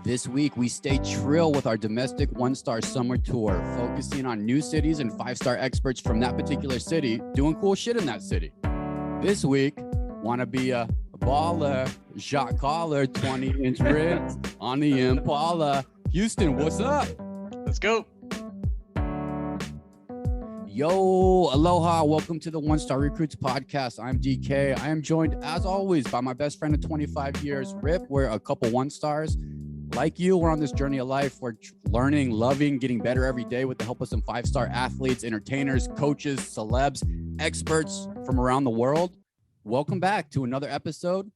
This week, we stay trill with our domestic one-star summer tour, focusing on new cities and five-star experts from that particular city doing cool shit in that city. This week, want to be a baller, shot caller, 20-inch rims on the Impala. Houston, what's up? Let's go. Yo, aloha. Welcome to the One Star Recruits podcast. I'm DK. I am joined, as always, by my best friend of 25 years, Rip. We're a couple one stars. Like you, we're on this journey of life. We're learning, loving, getting better every day with the help of some five-star athletes, entertainers, coaches, celebs, experts from around the world. Welcome back to another episode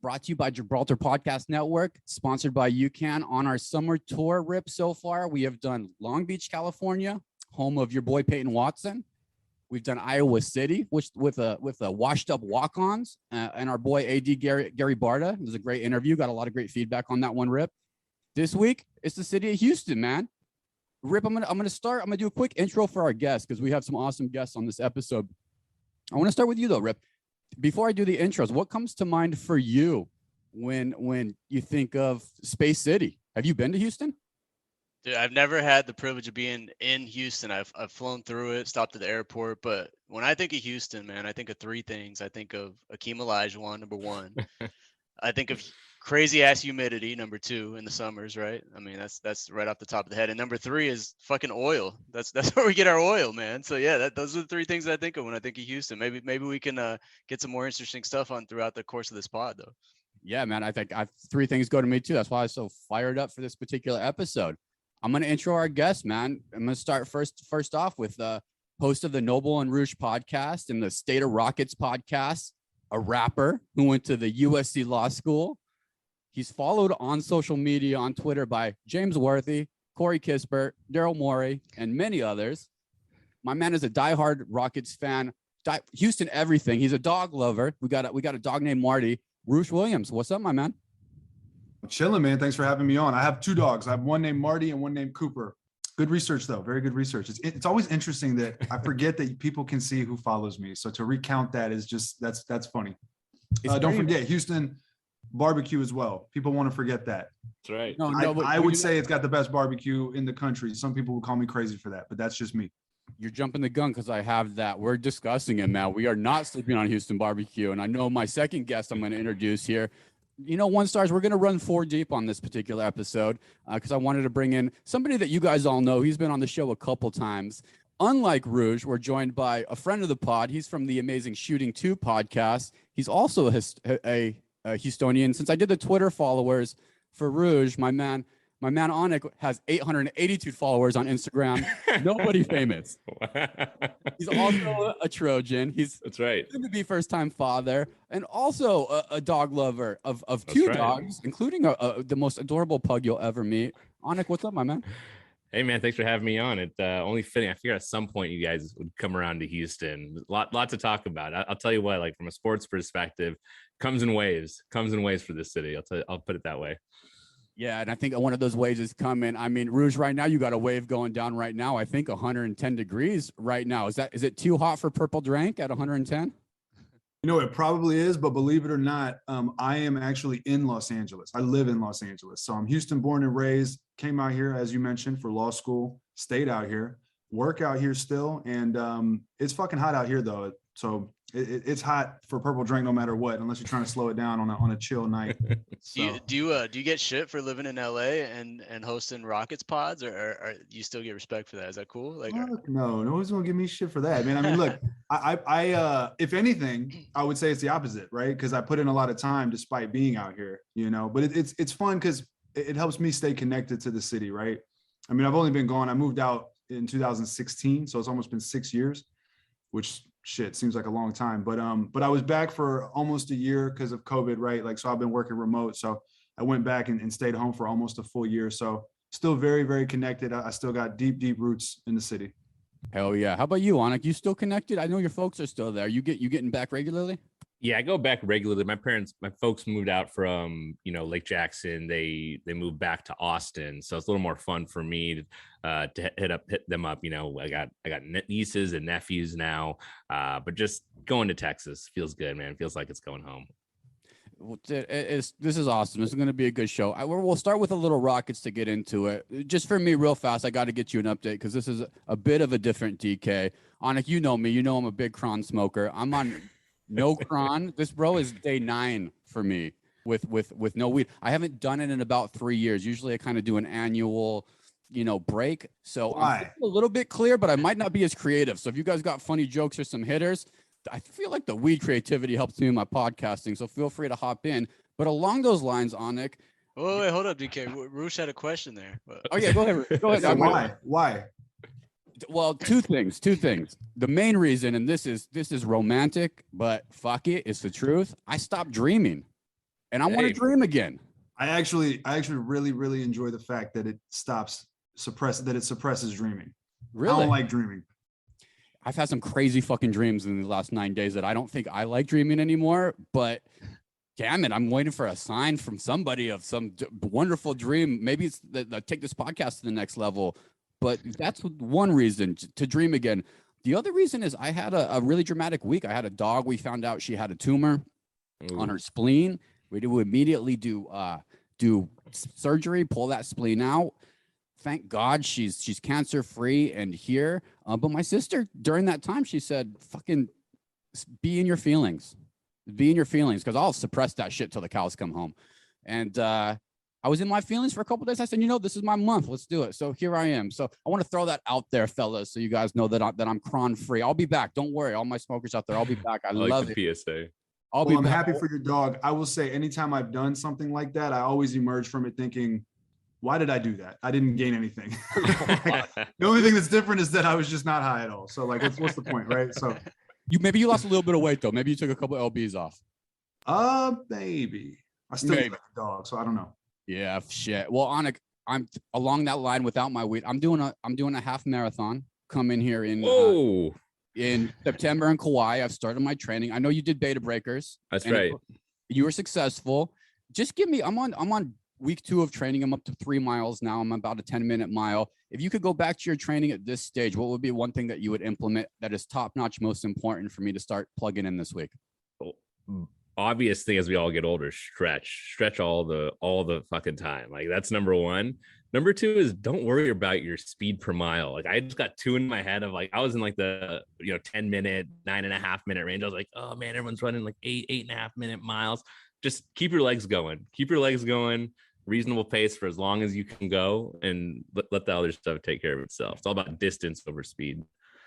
brought to you by Gibraltar Podcast Network, sponsored by UCAN. On our summer tour, Rip, so far, we have done Long Beach, California, home of your boy Peyton Watson. We've done Iowa City, which with a washed up walk-ons, and our boy AD Gary Barta. It was a great interview. Got a lot of great feedback on that one, Rip. This week, it's the city of Houston, man. Rip, I'm gonna start. I'm gonna do a quick intro for our guests because we have some awesome guests on this episode. I want to start with you though, Rip. Before I do the intros, what comes to mind for you when you think of Space City? Have you been to Houston? Dude, I've never had the privilege of being in Houston. I've flown through it, stopped at the airport. But when I think of Houston, man, I think of three things. I think of Akeem Olajuwon, number one. I think of crazy ass humidity, number two, in the summers, right? I mean, that's right off the top of the head. And number three is fucking oil. That's where we get our oil, man. So yeah, those are the three things I think of when I think of Houston. Maybe we can get some more interesting stuff on throughout the course of this pod, though. Yeah, man. I think three things go to me too. That's why I'm so fired up for this particular episode. I'm going to intro our guest, man. I'm going to start first off with the host of the Noble and Roosh podcast and the State of Rockets podcast, a rapper who went to the USC Law School. He's followed on social media on Twitter by James Worthy, Corey Kispert, Daryl Morey, and many others. My man is a diehard Rockets fan. Houston everything. He's a dog lover. We got a dog named Marty. Roosh Williams, what's up, my man? Chilling, man. Thanks for having me on. I have two dogs. I have one named Marty and one named Cooper. Good research, though. Very good research. It's always interesting that I forget that people can see who follows me. So to recount that is just that's funny. Don't forget Houston barbecue as well. People want to forget that. That's right. I would say it's got the best barbecue in the country. Some people will call me crazy for that, but that's just me. You're jumping the gun because I have that. We're discussing it now. We are not sleeping on Houston barbecue. And I know my second guest I'm going to introduce here. You know, one stars, we're going to run 4 deep on this particular episode because I wanted to bring in somebody that you guys all know. He's been on the show a couple times. Unlike Roosh, we're joined by a friend of the pod. He's from the amazing Shooting 2 podcast. He's also a Houstonian. Since I did the Twitter followers for Roosh, my man Aunik has 882 followers on Instagram. Nobody famous. He's also a Trojan. That's right. Soon to be first-time father, and also a dog lover of two dogs, including the most adorable pug you'll ever meet. Aunik, what's up, my man? Hey, man, thanks for having me on. It only fitting. I figured at some point you guys would come around to Houston. Lot to talk about. I'll tell you what, like from a sports perspective, comes in waves for this city. I'll put it that way. Yeah, and I think one of those waves is coming. I mean, Roosh, right now you got a wave going down right now. I think 110 degrees right now. Is it too hot for Purple Drank at 110? You know, it probably is, but believe it or not, I am actually in Los Angeles. I live in Los Angeles. So I'm Houston born and raised, came out here, as you mentioned, for law school, stayed out here, work out here still. And it's fucking hot out here, though. So it's hot for Purple Drink no matter what, unless you're trying to slow it down on a chill night. So. Do you get shit for living in LA and hosting Rockets pods, or you still get respect for that? Is that cool? Like, no one's gonna give me shit for that, man. I mean, look, I if anything, I would say it's the opposite, right? Because I put in a lot of time despite being out here, you know. But it's fun because it helps me stay connected to the city, right? I mean, I've only been gone. I moved out in 2016, so it's almost been 6 years, which. Shit, seems like a long time, but I was back for almost a year because of COVID, right? Like, so I've been working remote, so I went back and stayed home for almost a full year. So still very, very connected. I still got deep roots in the city. Hell yeah! How about you, Aunik? You still connected? I know your folks are still there. You getting back regularly? Yeah, I go back regularly. My folks moved out from, Lake Jackson. They moved back to Austin. So it's a little more fun for me to hit them up. I got nieces and nephews now, but just going to Texas feels good, man. Feels like it's going home. This is awesome. This is going to be a good show. We'll start with a little Rockets to get into it. Just for me, real fast, I got to get you an update because this is a bit of a different DK. Aunik, you know me. You know I'm a big Cron smoker. I'm on no Cron. This, bro, is day 9 for me with no weed. I haven't done it in about 3 years. Usually I kind of do an annual, break. So I'm a little bit clear, but I might not be as creative. So if you guys got funny jokes or some hitters, I feel like the weed creativity helps me in my podcasting, so feel free to hop in. But along those lines, Aunik. Oh, wait, hold up, DK. Roosh had a question there. Oh yeah, go ahead. Go ahead. So why? Well, two things. The main reason, and this is romantic, but fuck it, it's the truth. I stopped dreaming, and I want to dream again. I actually really, really enjoy the fact that it suppresses dreaming. Really? I don't like dreaming. I've had some crazy fucking dreams in the last 9 days that I don't think I like dreaming anymore, but damn it, I'm waiting for a sign from somebody of some wonderful dream. Maybe it's that take this podcast to the next level, but that's one reason to dream again. The other reason is I had a really dramatic week. I had a dog. We found out she had a tumor on her spleen. We had to immediately do surgery, pull that spleen out. Thank God she's cancer free and here. But my sister during that time, she said, fucking be in your feelings, because I'll suppress that shit till the cows come home. And I was in my feelings for a couple of days. I said, this is my month. Let's do it. So here I am. So I want to throw that out there, fellas, so you guys know that I'm Cron free. I'll be back. Don't worry. All my smokers out there, I'll be back. I love the it. PSA. I'm happy for your dog. I will say anytime I've done something like that, I always emerge from it thinking, why did I do that? I didn't gain anything. The only thing that's different is that I was just not high at all. So like, what's the point, right? So maybe you lost a little bit of weight though. Maybe you took a couple of LBs off. Maybe. I still eat like a dog, so I don't know. Yeah, shit. Well, Aunik, I'm along that line without my weed. I'm doing a half marathon coming here in September in Kauai. I've started my training. I know you did beta breakers. That's right. You were successful. Just give me. I'm on week 2 of training. I'm up to 3 miles now. I'm about a 10-minute mile. If you could go back to your training at this stage, what would be one thing that you would implement that is top-notch, most important for me to start plugging in this week? Obvious thing as we all get older, stretch all the fucking time. Like that's number 1. Number 2 is don't worry about your speed per mile. Like I just got 2 in my head of like, I was in like the, 10-minute, 9.5-minute range. I was like, oh man, everyone's running like 8.5-minute miles. Just keep your legs going, reasonable pace for as long as you can go, and let the other stuff take care of itself. It's all about distance over speed.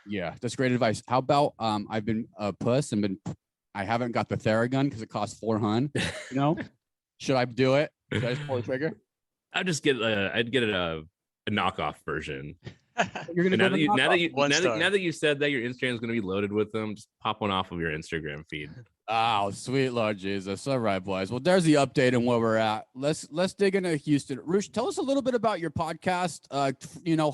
Yeah, that's great advice. How about I've been a puss and I haven't got the Theragun because it costs $400. Should I do it? Should I just pull the trigger? I'd get a knockoff version. You're gonna now that you said that your Instagram is going to be loaded with them, just pop one off of your Instagram feed. Oh, sweet Lord Jesus. All right, boys. Well, there's the update on where we're at. Let's dig into Houston. Roosh, tell us a little bit about your podcast,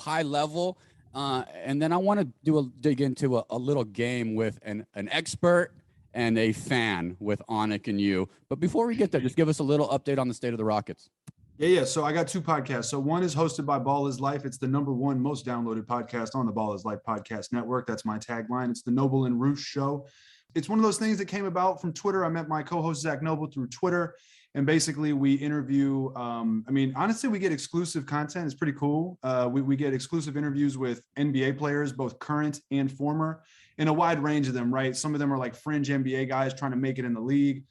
high level. And then I want to dig into a little game with an expert and a fan with Aunik and you. But before we get there, just give us a little update on the state of the Rockets. Yeah. So I got 2 podcasts. So one is hosted by Ball is Life. It's the #1 most downloaded podcast on the Ball is Life podcast network. That's my tagline. It's the Noble and Roosh Show. It's one of those things that came about from Twitter. I met my co-host Zach Noble through Twitter, and basically we interview. Honestly, we get exclusive content. It's pretty cool. We get exclusive interviews with NBA players, both current and former, and a wide range of them. Right, some of them are like fringe NBA guys trying to make it in the league.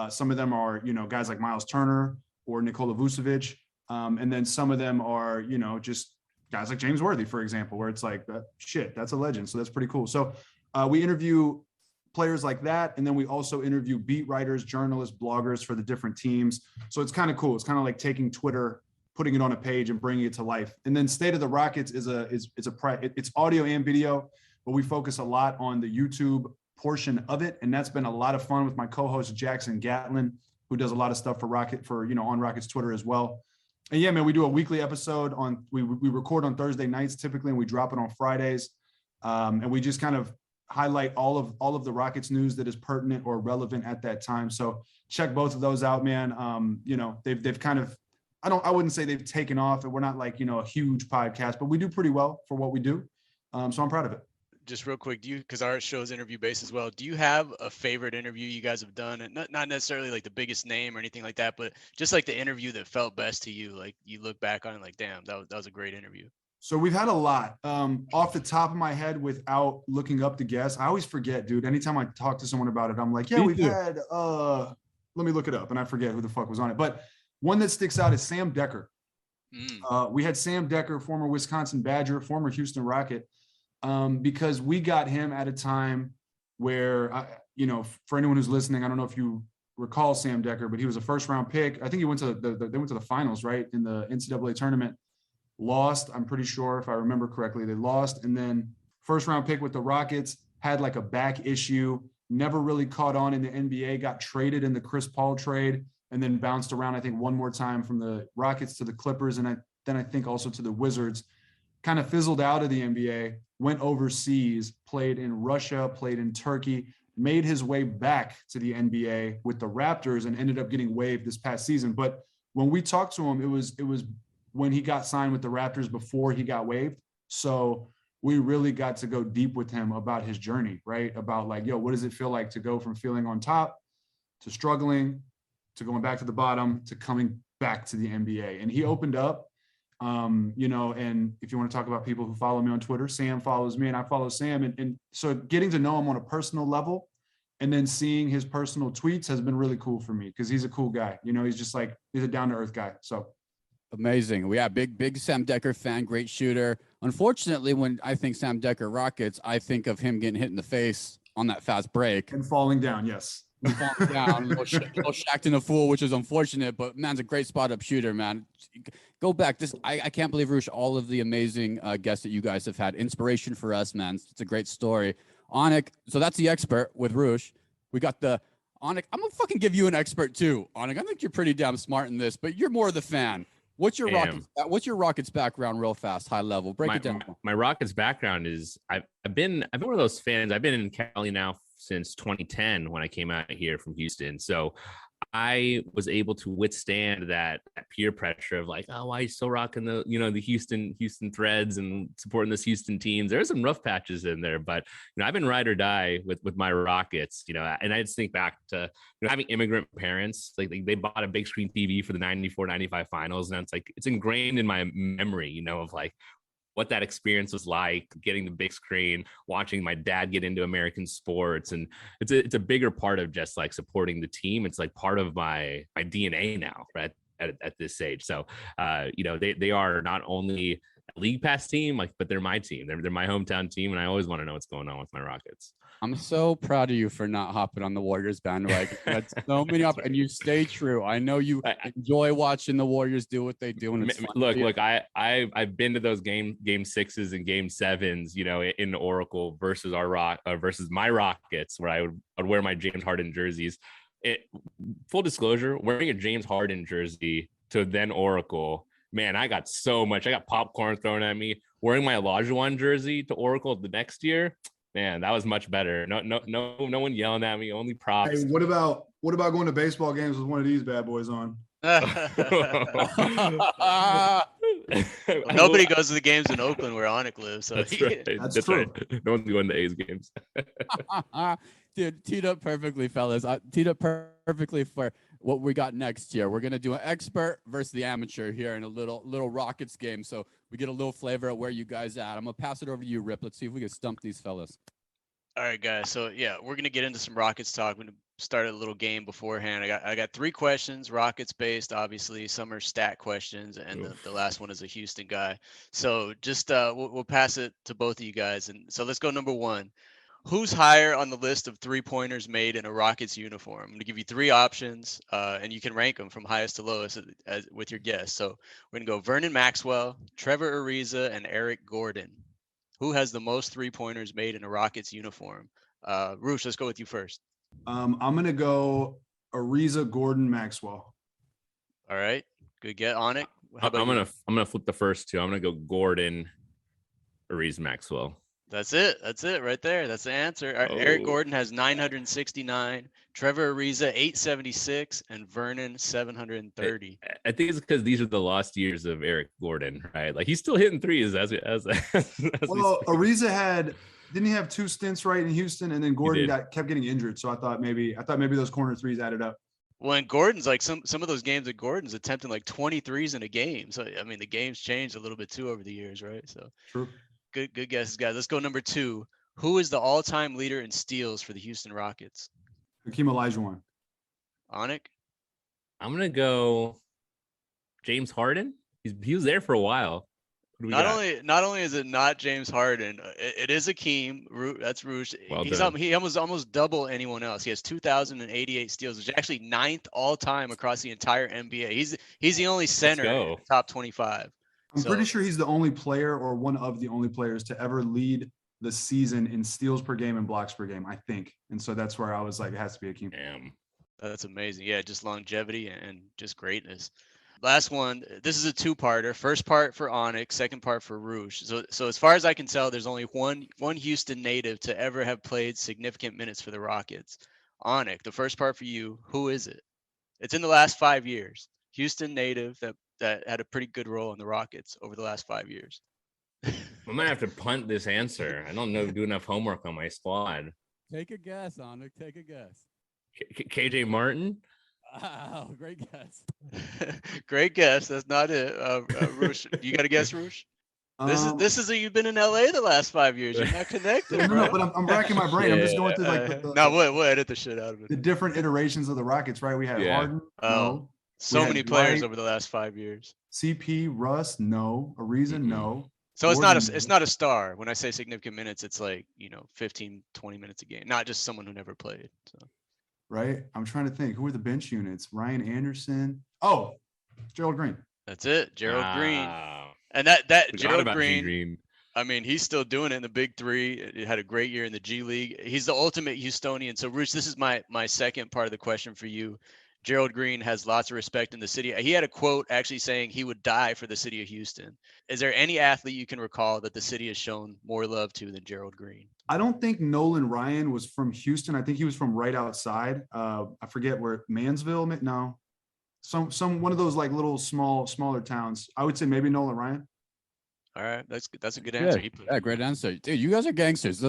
Some of them are guys like Miles Turner or Nikola Vucevic, and then some of them are just guys like James Worthy, for example, where it's like that's a legend. So that's pretty cool. So we interview players like that. And then we also interview beat writers, journalists, bloggers for the different teams. So it's kind of cool. It's kind of like taking Twitter, putting it on a page and bringing it to life. And then State of the Rockets it's audio and video, but we focus a lot on the YouTube portion of it. And that's been a lot of fun with my co-host Jackson Gatlin, who does a lot of stuff for on Rockets Twitter as well. And yeah, man, we do a weekly episode we record on Thursday nights typically, and we drop it on Fridays. And we just kind of highlight all of the Rockets news that is pertinent or relevant at that time. So check both of those out, man. They've kind of, I wouldn't say they've taken off, and we're not like, a huge podcast, but we do pretty well for what we do. So I'm proud of it. just real quick, because our show's interview based as well, do you have a favorite interview you guys have done? And not necessarily like the biggest name or anything like that, but just like the interview that felt best to you. Like you look back on it like, damn, that was a great interview. So we've had a lot. Off the top of my head, without looking up the guests, I always forget, dude. Anytime I talk to someone about it, I'm like, yeah, we've had, let me look it up, and I forget who the fuck was on it. But one that sticks out is Sam Decker. We had Sam Decker, former Wisconsin Badger, former Houston Rocket, because we got him at a time where, for anyone who's listening, I don't know if you recall Sam Decker, but he was a first-round pick. I think he went to they went to the finals, right, in the NCAA tournament. Lost, I'm pretty sure, if I remember correctly, they lost. And then first round pick with the Rockets, had like a back issue, never really caught on in the NBA, got traded in the Chris Paul trade, and then bounced around, I think, one more time from the Rockets to the Clippers. And then I think also to the Wizards, kind of fizzled out of the NBA, went overseas, played in Russia, played in Turkey, made his way back to the NBA with the Raptors and ended up getting waived this past season. But when we talked to him, it was when he got signed with the Raptors before he got waived. So we really got to go deep with him about his journey, right? About like, yo, what does it feel like to go from feeling on top to struggling to going back to the bottom to coming back to the NBA? And he opened up, and if you want to talk about people who follow me on Twitter, Sam follows me and I follow Sam. And so getting to know him on a personal level and then seeing his personal tweets has been really cool for me because he's a cool guy. He's a down-to-earth guy. So amazing. We have big Sam Decker fan, great shooter. Unfortunately, when I think Sam Decker Rockets, I think of him getting hit in the face on that fast break. And falling down, yes. Falling down, a little shacked in a fool, which is unfortunate, but man's a great spot-up shooter, man. Go back. I can't believe, Roosh, all of the amazing guests that you guys have had. Inspiration for us, man. It's a great story. Aunik, so that's the expert with Roosh. We got the Aunik. I'm going to fucking give you an expert too, Aunik. I think you're pretty damn smart in this, but you're more the fan. What's your Rockets background real fast, high level? Break it down. My Rockets background is I've been one of those fans. I've been in Cali now since 2010 when I came out here from Houston. So I was able to withstand that peer pressure of like, oh, why are you still rocking the Houston threads and supporting this Houston teams? There's some rough patches in there, but I've been ride or die with my Rockets, and I just think back to having immigrant parents, like they bought a big screen TV for the 94-95 finals, and it's ingrained in my memory, of like what that experience was like, getting the big screen, watching my dad get into American sports. And it's a bigger part of just like supporting the team. It's like part of my DNA now, right? At this age. So, they are not only a league pass team, but they're my team. They're my hometown team. And I always want to know what's going on with my Rockets. I'm so proud of you for not hopping on the Warriors bandwagon. That's so many and you stay true. I know you enjoy watching the Warriors do what they do. And look, I've been to those game 6s and game 7s, in Oracle versus versus my Rockets, where I would wear my James Harden jerseys. Full disclosure, wearing a James Harden jersey to then Oracle, man, I got popcorn thrown at me. Wearing my Olajuwon jersey to Oracle the next year, man, that was much better. No one yelling at me, only props. Hey, what about going to baseball games with one of these bad boys on? Nobody goes to the games in Oakland where Aunik lives. So that's right. That's true. Right. No one's going to A's games. Dude, teed up perfectly, fellas. Teed up perfectly for what we got next year. We're gonna do an expert versus the amateur here in a little Rockets game, so we get a little flavor of where you guys at. I'm gonna pass it over to you, Rip. Let's see if we can stump these fellas. All right, guys. So yeah, we're gonna get into some Rockets talk. We're gonna start a little game beforehand. I got 3 questions, Rockets based. Obviously, some are stat questions, and the last one is a Houston guy. So just we'll pass it to both of you guys. And so let's go number 1. Who's higher on the list of 3-pointers made in a Rockets uniform? I'm going to give you 3 options, and you can rank them from highest to lowest with your guess. So we're going to go Vernon Maxwell, Trevor Ariza, and Eric Gordon. Who has the most 3-pointers made in a Rockets uniform? Roosh, let's go with you first. I'm going to go Ariza, Gordon, Maxwell. All right. Good get on it. I'm going to flip the first 2. I'm going to go Gordon, Ariza, Maxwell. That's it right there. That's the answer. Eric Gordon has 969, Trevor Ariza 876, and Vernon 730. I think it's because these are the lost years of Eric Gordon, right? Like he's still hitting threes as well, Ariza had didn't he have 2 stints right in Houston, and then Gordon kept getting injured. So I thought maybe those corner threes added up. Well, and Gordon's like some of those games that Gordon's attempting like 23s in a game. So I mean, the game's changed a little bit too over the years, right? So true. Good guesses, guys. Let's go number 2. Who is the all-time leader in steals for the Houston Rockets? Hakeem Olajuwon. Aunik? I'm gonna go James Harden. He was there for a while. Not only is it not James Harden, it is Hakeem. That's Roosh. Well He almost double anyone else. He has 2,088 steals, which is actually 9th all time across the entire NBA. He's the only center in the top 25. I'm pretty sure he's the only player, or one of the only players, to ever lead the season in steals per game and blocks per game, I think. And so that's where I was like, it has to be Hakeem. Damn. That's amazing. Yeah, just longevity and just greatness. Last one. This is a 2-parter. First part for Aunik, second part for Roosh. So as far as I can tell, there's only one Houston native to ever have played significant minutes for the Rockets. Aunik, the first part for you. Who is it? It's in the last 5 years. Houston native that had a pretty good role in the Rockets over the last 5 years. I'm gonna have to punt this answer. I don't know do enough homework on my squad. Take a guess, Aunik. Take a guess. KJ Martin. Wow, great guess. Great guess. That's not it. Roosh, you got a guess, Roosh? This is you've been in LA the last 5 years. You're not connected. No, but I'm racking my brain. I'm just going through like we'll edit the shit out of it. The different iterations of the Rockets, right? We had Harden. No. So many players over the last 5 years. CP, Russ, no. Ariza, no. So it's not a star. When I say significant minutes, it's like 15, 20 minutes a game, not just someone who never played. So. Right. I'm trying to think. Who are the bench units? Ryan Anderson. Oh, Gerald Green. That's it. Gerald Green. And that Gerald Green. I mean, he's still doing it in the Big Three. He had a great year in the G League. He's the ultimate Houstonian. So, Roosh, this is my second part of the question for you. Gerald Green has lots of respect in the city. He had a quote actually saying he would die for the city of Houston. Is there any athlete you can recall that the city has shown more love to than Gerald Green? I don't think Nolan Ryan was from Houston. I think he was from right outside. I forget where, Mansville? No, some one of those like little smaller towns. I would say maybe Nolan Ryan. All right, that's a good answer. Yeah, great answer, dude. You guys are gangsters.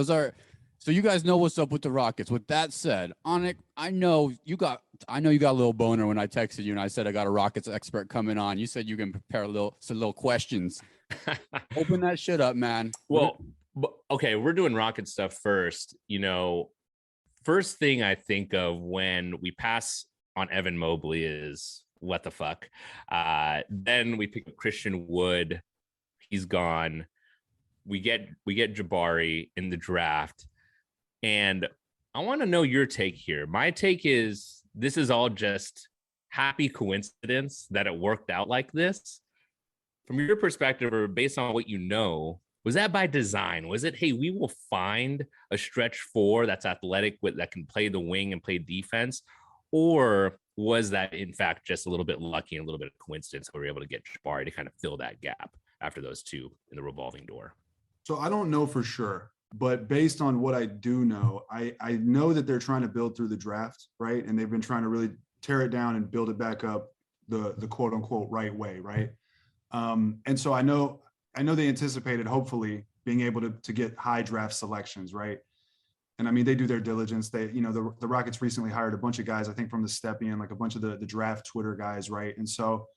So you guys know what's up with the Rockets. With that said, Aunik, I know you got a little boner when I texted you and I said I got a Rockets expert coming on. You said you can prepare some little questions. Open that shit up, man. Well, okay, we're doing Rocket stuff first. First thing I think of when we pass on Evan Mobley is what the fuck. Then we pick up Christian Wood. He's gone. We get Jabari in the draft. And I want to know your take here. My take is this is all just happy coincidence that it worked out like this. From your perspective, or based on what you know, was that by design? Was it, hey, we will find a stretch 4 that's athletic that can play the wing and play defense? Or was that, in fact, just a little bit lucky and a little bit of coincidence we were able to get Jabari to kind of fill that gap after those two in the revolving door? So I don't know for sure. But based on what I do know, I know that they're trying to build through the draft, right? And they've been trying to really tear it down and build it back up the quote unquote right way, right? And so I know they anticipated hopefully being able to get high draft selections, right? And I mean, they do their diligence. They, the Rockets recently hired a bunch of guys, I think from the Stepien, like a bunch of the draft Twitter guys, right? And so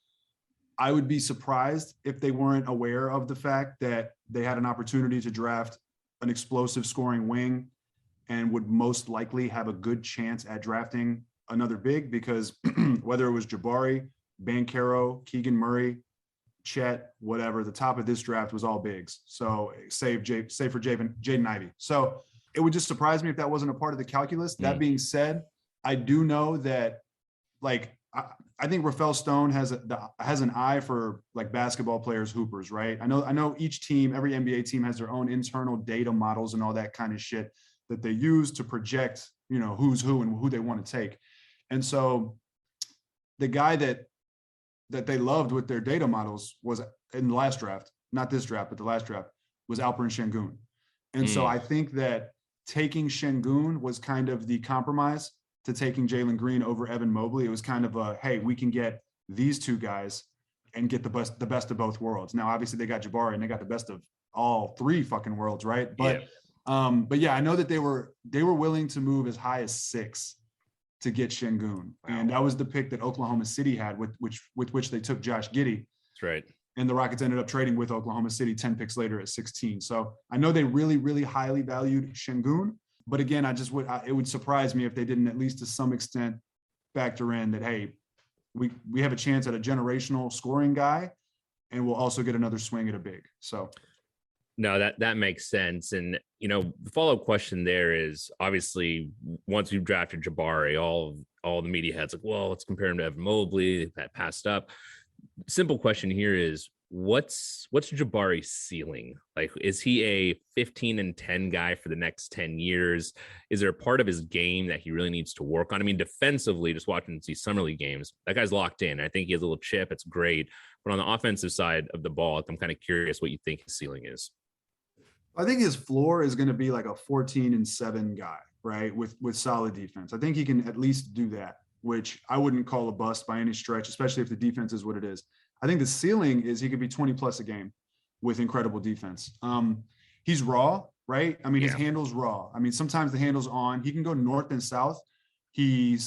I would be surprised if they weren't aware of the fact that they had an opportunity to draft an explosive scoring wing and would most likely have a good chance at drafting another big, because whether it was Jabari, Banchero, Keegan Murray, Chet, whatever, the top of this draft was all bigs. So save for Jaden Ivey. So it would just surprise me if that wasn't a part of the calculus. That being said, I do know that, like, I think Rafael Stone has an eye for like basketball players, hoopers, right? I know each team, every NBA team has their own internal data models and all that kind of shit that they use to project, who's who and who they want to take. And so the guy that they loved with their data models was in the last draft, not this draft, but the last draft, was Alperen Şengün. And so I think that taking Şengün was kind of the compromise to taking Jalen Green over Evan Mobley. It was kind of a, hey, we can get these two guys and get the best of both worlds. Now, obviously, they got Jabari and they got the best of all three fucking worlds, right? But But yeah, I know that they were willing to move as high as 6 to get Şengün. And that was the pick that Oklahoma City had with which they took Josh Giddey. That's right. And the Rockets ended up trading with Oklahoma City 10 picks later at 16. So I know they really, really highly valued Şengün. But again, it would surprise me if they didn't, at least to some extent, factor in that, hey, we have a chance at a generational scoring guy, and we'll also get another swing at a big. So no, that makes sense. And the follow-up question there is, obviously, once we've drafted Jabari, all the media heads like, well, let's compare him to Evan Mobley. That passed up. Simple question here is, what's Jabari's ceiling? Like, is he a 15-10 guy for the next 10 years? Is there a part of his game that he really needs to work on? I mean, defensively, just watching these summer league games, that guy's locked in. I think he has a little chip. It's great. But on the offensive side of the ball, I'm kind of curious what you think his ceiling is. I think his floor is going to be like a 14-7 guy, right? With solid defense. I think he can at least do that, which I wouldn't call a bust by any stretch, especially if the defense is what it is. I think the ceiling is he could be 20 plus a game with incredible defense. He's raw, right? I mean, his handle's raw. I mean, sometimes the handle's on. He can go north and south. He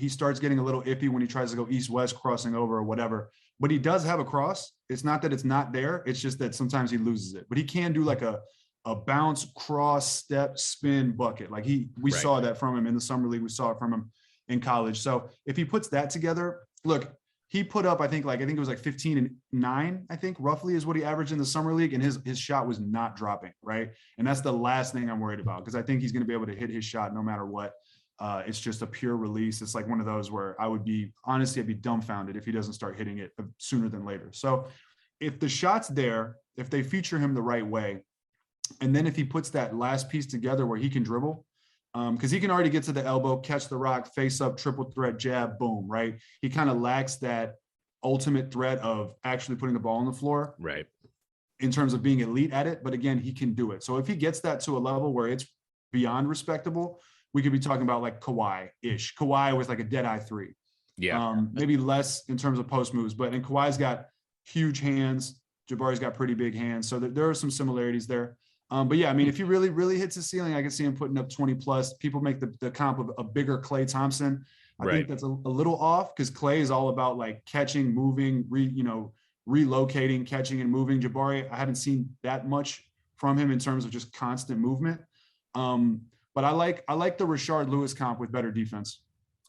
starts getting a little iffy when he tries to go east-west crossing over or whatever. But he does have a cross. It's not that it's not there. It's just that sometimes he loses it. But he can do like a bounce, cross, step, spin bucket. Like we saw that from him in the summer league. We saw it from him in college. So if he puts that together, look, he put up, I think it was like 15 and 9, I think roughly is what he averaged in the summer league. And his shot was not dropping. Right. And that's the last thing I'm worried about, because I think he's going to be able to hit his shot no matter what. It's just a pure release. It's like one of those where I'd be dumbfounded if he doesn't start hitting it sooner than later. So if the shot's there, if they feature him the right way, and then if he puts that last piece together where he can dribble, because he can already get to the elbow, catch the rock, face up, triple threat, jab, boom, right? He kind of lacks that ultimate threat of actually putting the ball on the floor, right, in terms of being elite at it. But again, he can do it. So if he gets that to a level where it's beyond respectable, we could be talking about like Kawhi-ish. Kawhi was like a dead-eye 3. Yeah. Maybe less in terms of post moves, and Kawhi's got huge hands. Jabari's got pretty big hands. So there are some similarities there. But yeah, I mean, if he really, really hits his ceiling, I can see him putting up 20 plus. People make the comp of a bigger Klay Thompson. I think that's a little off, because Klay is all about like catching, moving, relocating, catching and moving. Jabari, I haven't seen that much from him in terms of just constant movement. But I like the Rashard Lewis comp with better defense.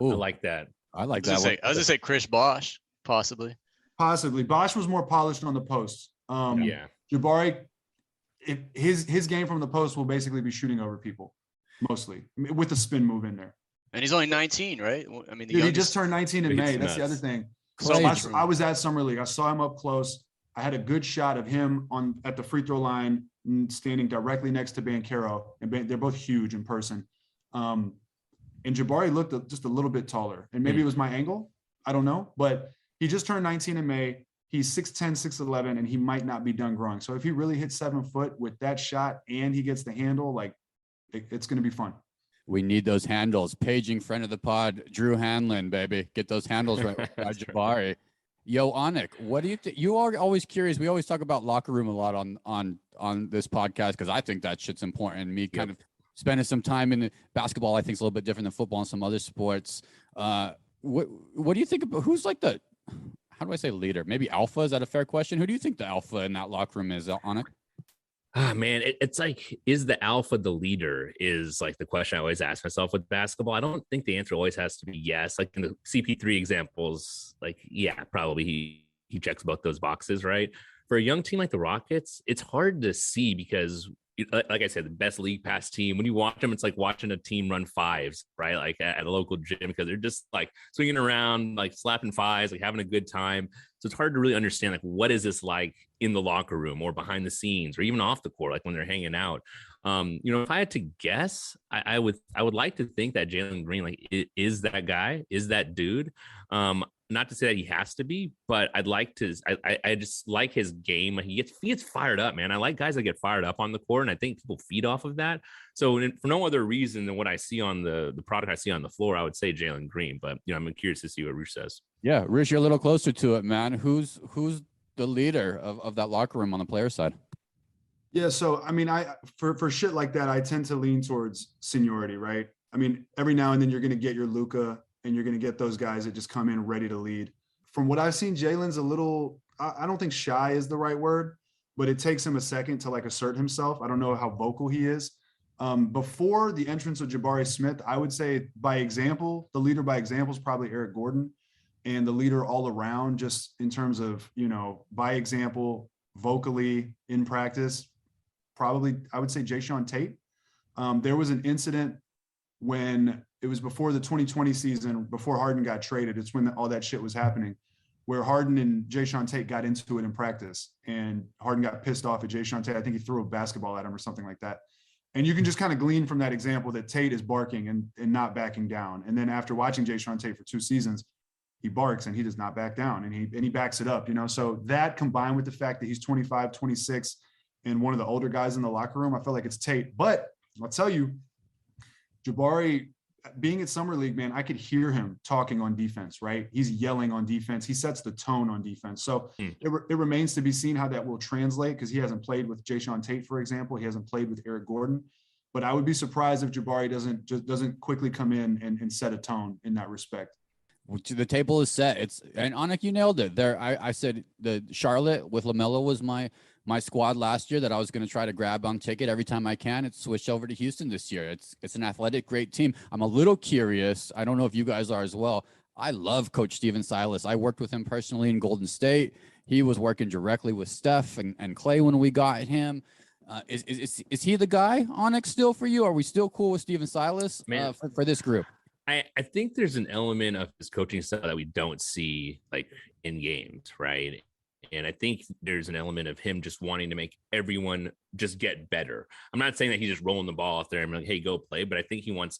Ooh, I like that. I was gonna say Chris Bosh, possibly. Bosh was more polished on the post. Jabari, his game from the post will basically be shooting over people, mostly with the spin move in there. And he's only 19, right? I mean, he just turned 19 in May. That's the other thing. So I was at Summer League. I saw him up close. I had a good shot of him at the free throw line, standing directly next to Banchero, and they're both huge in person. And Jabari looked just a little bit taller, and maybe it was my angle. I don't know, but he just turned 19 in May. He's 6'10", 6'11", and he might not be done growing. So if he really hits 7 foot with that shot and he gets the handle, like it's going to be fun. We need those handles. Paging friend of the pod, Drew Hanlon, baby. Get those handles right with Jabari. Yo, Aunik, what do you think? You are always curious. We always talk about locker room a lot on this podcast, because I think that shit's important. Me kind of spending some time in basketball, I think, is a little bit different than football and some other sports. What do you think about who's like the, how do I say leader? Maybe alpha? Is that a fair question? Who do you think the alpha in that locker room is, Aunik? Ah, man, it's like, is the alpha the leader is like the question I always ask myself with basketball. I don't think the answer always has to be yes. Like in the CP3 examples, like, yeah, probably he checks both those boxes, right? For a young team like the Rockets, it's hard to see because, like I said, the best league pass team, when you watch them, it's like watching a team run fives, right? Like at a local gym, because they're just like swinging around, like slapping fives, like having a good time. So it's hard to really understand, like, what is this like in the locker room or behind the scenes or even off the court, like when they're hanging out. If I had to guess, I would like to think that Jalen Green, like, is that guy, is that dude. Not to say that he has to be, but I'd like to. I just like his game. He gets fired up, man. I like guys that get fired up on the court, and I think people feed off of that. So for no other reason than what I see on the product I see on the floor, I would say Jalen Green. But I'm curious to see what Roosh says. Yeah, Roosh, you're a little closer to it, man. Who's the leader of that locker room on the player side? Yeah, so I mean, for shit like that, I tend to lean towards seniority, right? I mean, every now and then you're going to get your Luka, and you're going to get those guys that just come in ready to lead. From what I've seen, Jalen's a little, I don't think shy is the right word, but it takes him a second to like assert himself. I don't know how vocal he is. Before the entrance of Jabari Smith, I would say by example, the leader by example is probably Eric Gordon, and the leader all around, just in terms of, by example, vocally in practice, probably I would say Jayshawn Tate. There was an incident when it was before the 2020 season, before Harden got traded. It's when all that shit was happening, where Harden and Jayshawn Tate got into it in practice, and Harden got pissed off at Jayshawn Tate. I think he threw a basketball at him or something like that. And you can just kind of glean from that example that Tate is barking and not backing down. And then after watching Jayshawn Tate for 2 seasons, he barks and he does not back down, and he backs it up, So that combined with the fact that he's 25, 26, and one of the older guys in the locker room, I feel like it's Tate. But I'll tell you, Jabari, being at Summer League, man, I could hear him talking on defense, right? He's yelling on defense. He sets the tone on defense. So it remains to be seen how that will translate, because he hasn't played with Jayshawn Tate, for example. He hasn't played with Eric Gordon. But I would be surprised if Jabari doesn't quickly come in and set a tone in that respect. The table is set. And Aunik, you nailed it there. I said the Charlotte with LaMelo was my squad last year that I was going to try to grab on ticket every time I can. It's switched over to Houston this year. It's an athletic, great team. I'm a little curious. I don't know if you guys are as well. I love Coach Stephen Silas. I worked with him personally in Golden State. He was working directly with Steph and Clay when we got him. Is he the guy, Aunik, still for you? Are we still cool with Stephen Silas for this group? I think there's an element of his coaching style that we don't see like in games, right? And I think there's an element of him just wanting to make everyone just get better. I'm not saying that he's just rolling the ball out there and like, hey, go play, but I think he wants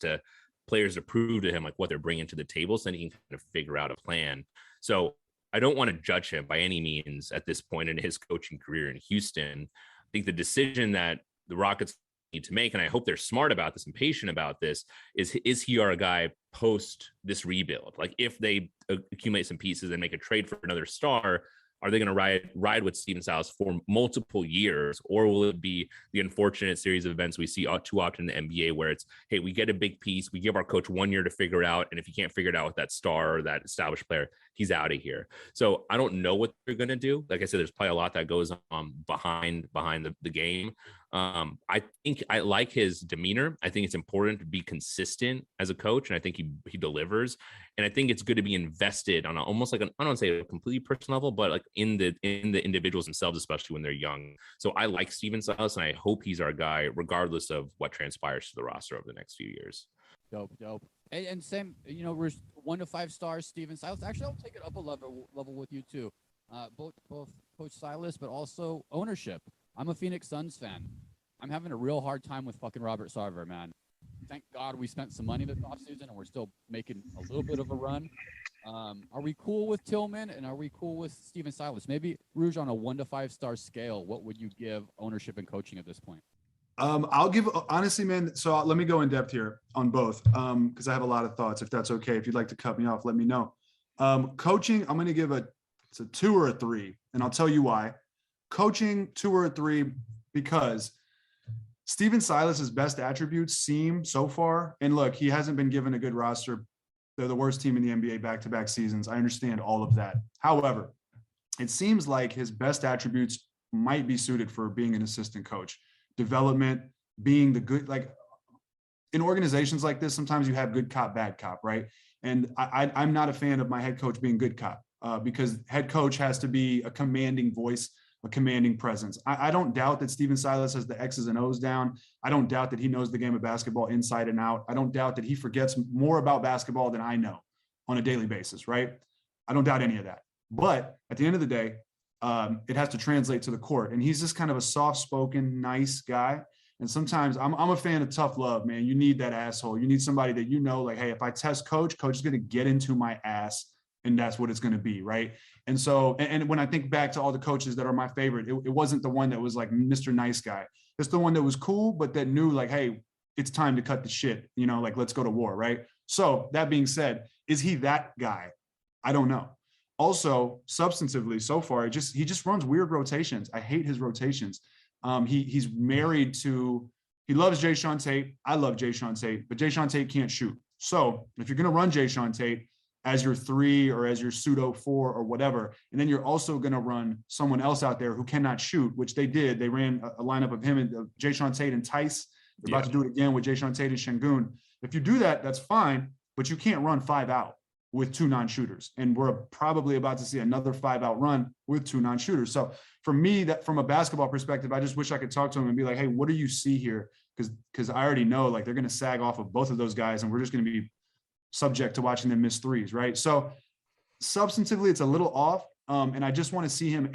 players to prove to him like what they're bringing to the table, so that he can kind of figure out a plan. So I don't want to judge him by any means at this point in his coaching career in Houston. I think the decision that the Rockets need to make, and I hope they're smart about this and patient about this, is he our guy post this rebuild? Like if they accumulate some pieces and make a trade for another star, are they going to ride with Stephen Silas for multiple years, or will it be the unfortunate series of events we see too often in the NBA where it's, hey, we get a big piece, we give our coach 1 year to figure it out, and if he can't figure it out with that star or that established player, he's out of here. So I don't know what they're going to do. Like I said, there's probably a lot that goes on behind the game. I think I like his demeanor. I think it's important to be consistent as a coach, and I think he delivers. And I think it's good to be invested on almost like I don't want to say a completely personal level, but like in the individuals themselves, especially when they're young. So I like Stephen Silas, and I hope he's our guy, regardless of what transpires to the roster over the next few years. Dope. And same, we're 1 to 5 stars, Stephen Silas. Actually, I'll take it up a level with you too. Both Coach Silas, but also ownership. I'm a Phoenix Suns fan. I'm having a real hard time with fucking Robert Sarver, man. Thank God we spent some money this offseason, and we're still making a little bit of a run. Are we cool with Tillman, and are we cool with Stephen Silas? Maybe, Rouge, on a 1 to 5 star scale, what would you give ownership and coaching at this point? I'll give, honestly, man. So let me go in depth here on both, because I have a lot of thoughts. If that's okay, if you'd like to cut me off, let me know. Coaching, I'm going to give it's a 2 or a 3, and I'll tell you why. Coaching, 2 or a 3, because Stephen Silas's best attributes seem so far, and look, he hasn't been given a good roster. They're the worst team in the NBA back-to-back seasons. I understand all of that. However, it seems like his best attributes might be suited for being an assistant coach. Development, being the good, like in organizations like this, sometimes you have good cop, bad cop, right? And I'm not a fan of my head coach being good cop, because head coach has to be a commanding voice, a commanding presence. I don't doubt that Stephen Silas has the X's and O's down. I don't doubt that he knows the game of basketball inside and out. I don't doubt that he forgets more about basketball than I know on a daily basis, right? I don't doubt any of that. But at the end of the day, it has to translate to the court. And he's just kind of a soft-spoken, nice guy. And sometimes I'm a fan of tough love, man. You need that asshole. You need somebody that like, hey, if I test coach is going to get into my ass, and that's what it's going to be, right? And so, and when I think back to all the coaches that are my favorite, it wasn't the one that was like Mr. Nice Guy. It's the one that was cool, but that knew like, hey, it's time to cut the shit, like let's go to war, right? So that being said, is he that guy? I don't know. Also, substantively, so far, he just runs weird rotations. I hate his rotations. He's married to, he loves Jayshawn Tate. I love Jayshawn Tate, but Jayshawn Tate can't shoot. So if you're going to run Jayshawn Tate as your 3 or as your pseudo 4 or whatever, and then you're also going to run someone else out there who cannot shoot, which they did. They ran a lineup of him and Jayshawn Tate and Tice. They're about to do it again with Jayshawn Tate and Şengün. If you do that, that's fine, but you can't run 5 out with 2 non-shooters. And we're probably about to see another 5 out run with 2 non-shooters. So for me, that from a basketball perspective, I just wish I could talk to him and be like, hey, what do you see here? Because I already know like they're going to sag off of both of those guys, and we're just going to be subject to watching them miss threes, right? So substantively, it's a little off. And I just want to see him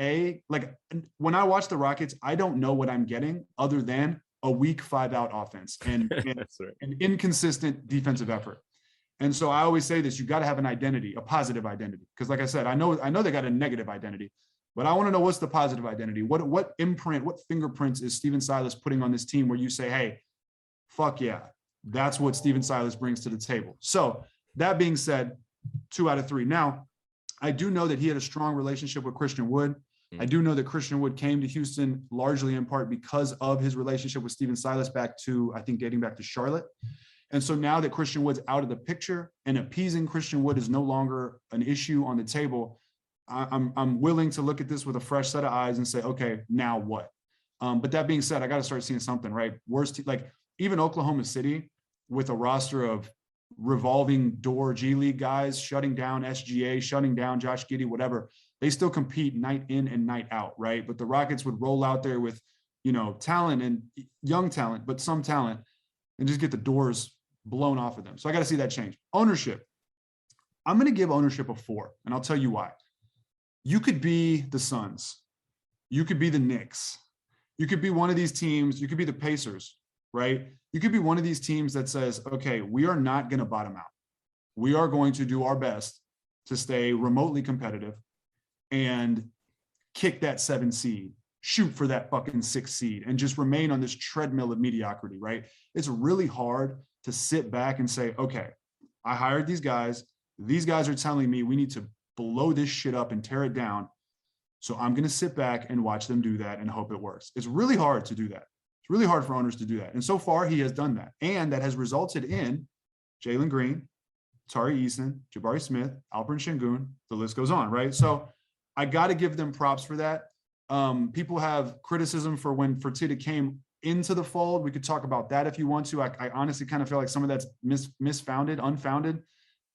like when I watch the Rockets, I don't know what I'm getting other than a weak 5 out offense and an inconsistent defensive effort. And so I always say this, you got to have an identity, a positive identity. Because like I said, I know they got a negative identity, but I want to know what's the positive identity. What imprint, what fingerprints is Stephen Silas putting on this team where you say, hey, fuck yeah, that's what Stephen Silas brings to the table. So that being said, 2 out of 3. Now, I do know that he had a strong relationship with Christian Wood. I do know that Christian Wood came to Houston largely in part because of his relationship with Stephen Silas dating back to Charlotte. And so now that Christian Wood's out of the picture and appeasing Christian Wood is no longer an issue on the table, I'm willing to look at this with a fresh set of eyes and say, okay, now what? But that being said, I got to start seeing something, right? Like even Oklahoma City with a roster of revolving door G League guys, shutting down SGA, shutting down Josh Giddey, whatever, they still compete night in and night out, right? But the Rockets would roll out there with, talent and young talent, but some talent, and just get the doors blown off of them. So I got to see that change. Ownership. I'm going to give ownership a 4, and I'll tell you why. You could be the Suns. You could be the Knicks. You could be one of these teams. You could be the Pacers, right? You could be one of these teams that says, okay, we are not going to bottom out. We are going to do our best to stay remotely competitive and kick that 7 seed, shoot for that fucking 6 seed, and just remain on this treadmill of mediocrity, right? It's really hard to sit back and say, okay, I hired these guys. These guys are telling me we need to blow this shit up and tear it down. So I'm going to sit back and watch them do that and hope it works. It's really hard to do that. It's really hard for owners to do that. And so far he has done that. And that has resulted in Jalen Green, Tari Eason, Jabari Smith, Alperen Şengün, the list goes on, right? So I got to give them props for that. People have criticism for when Fertitta came into the fold. We could talk about that if you want to. I honestly kind of feel like some of that's unfounded,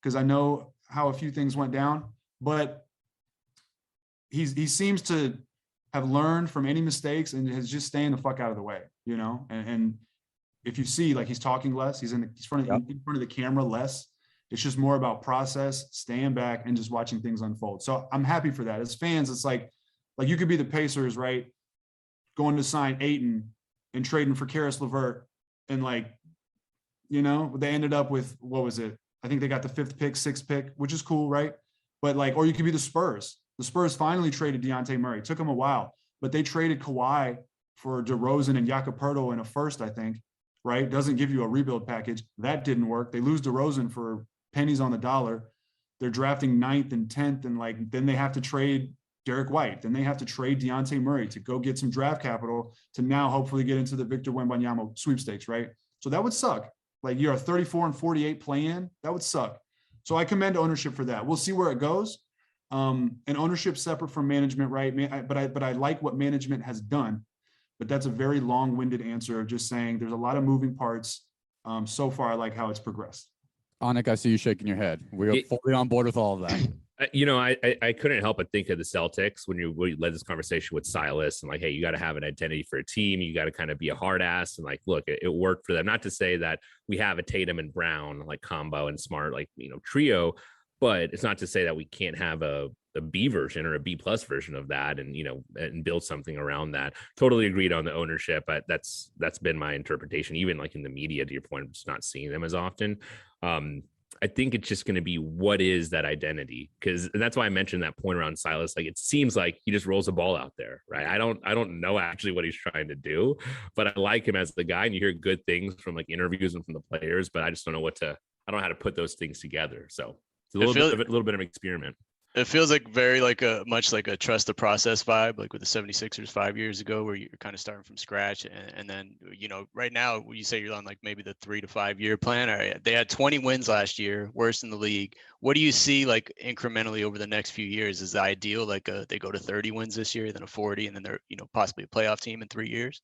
because I know how a few things went down, but he seems to have learned from any mistakes and has just staying the fuck out of the way, and if you see, like, he's talking less, he's in front of the camera less. It's just more about process, staying back and just watching things unfold. So I'm happy for that. As fans, it's like you could be the Pacers, right? Going to sign Ayton and trading for Karis LeVert. And they ended up with, what was it? I think they got the 5th pick, 6th pick, which is cool, right? But or you could be the Spurs. The Spurs finally traded Dejounte Murray. It took them a while, but they traded Kawhi for DeRozan and Jakob Poeltl in a first, I think, right? Doesn't give you a rebuild package. That didn't work. They lose DeRozan for pennies on the dollar. They're drafting 9th and 10th, and then they have to trade Derek White. Then they have to trade Dejounte Murray to go get some draft capital to now hopefully get into the Victor Wembanyama sweepstakes, right? So that would suck. Like, you're a 34-48 play-in. That would suck. So I commend ownership for that. We'll see where it goes. And ownership separate from management, right? But I like what management has done. But that's a very long-winded answer of just saying there's a lot of moving parts. So far, I like how it's progressed. Aunik, I see you shaking your head. We're fully on board with all of that. I couldn't help but think of the Celtics when you led this conversation with Silas, and hey, you got to have an identity for a team. You got to kind of be a hard ass, and look, it worked for them. Not to say that we have a Tatum and Brown combo and Smart trio, but it's not to say that we can't have a B version or a B plus version of that, and build something around that. Totally agreed on the ownership, but that's been my interpretation. Even in the media, to your point, I'm just not seeing them as often. I think it's just going to be, what is that identity? And that's why I mentioned that point around Silas. It seems like he just rolls the ball out there, right? I don't know actually what he's trying to do, but I like him as the guy, and you hear good things from interviews and from the players, but I just don't know I don't know how to put those things together. So it's a little bit of an experiment. It feels like very like a much like a trust the process vibe, like with the 76ers 5 years ago, where you're kind of starting from scratch. And then, right now, you say you're on like maybe the 3 to 5 year plan. All right, they had 20 wins last year, worst in the league. What do you see like incrementally over the next few years? Is the ideal like they go to 30 wins this year, then a 40, and then they're possibly a playoff team in 3 years?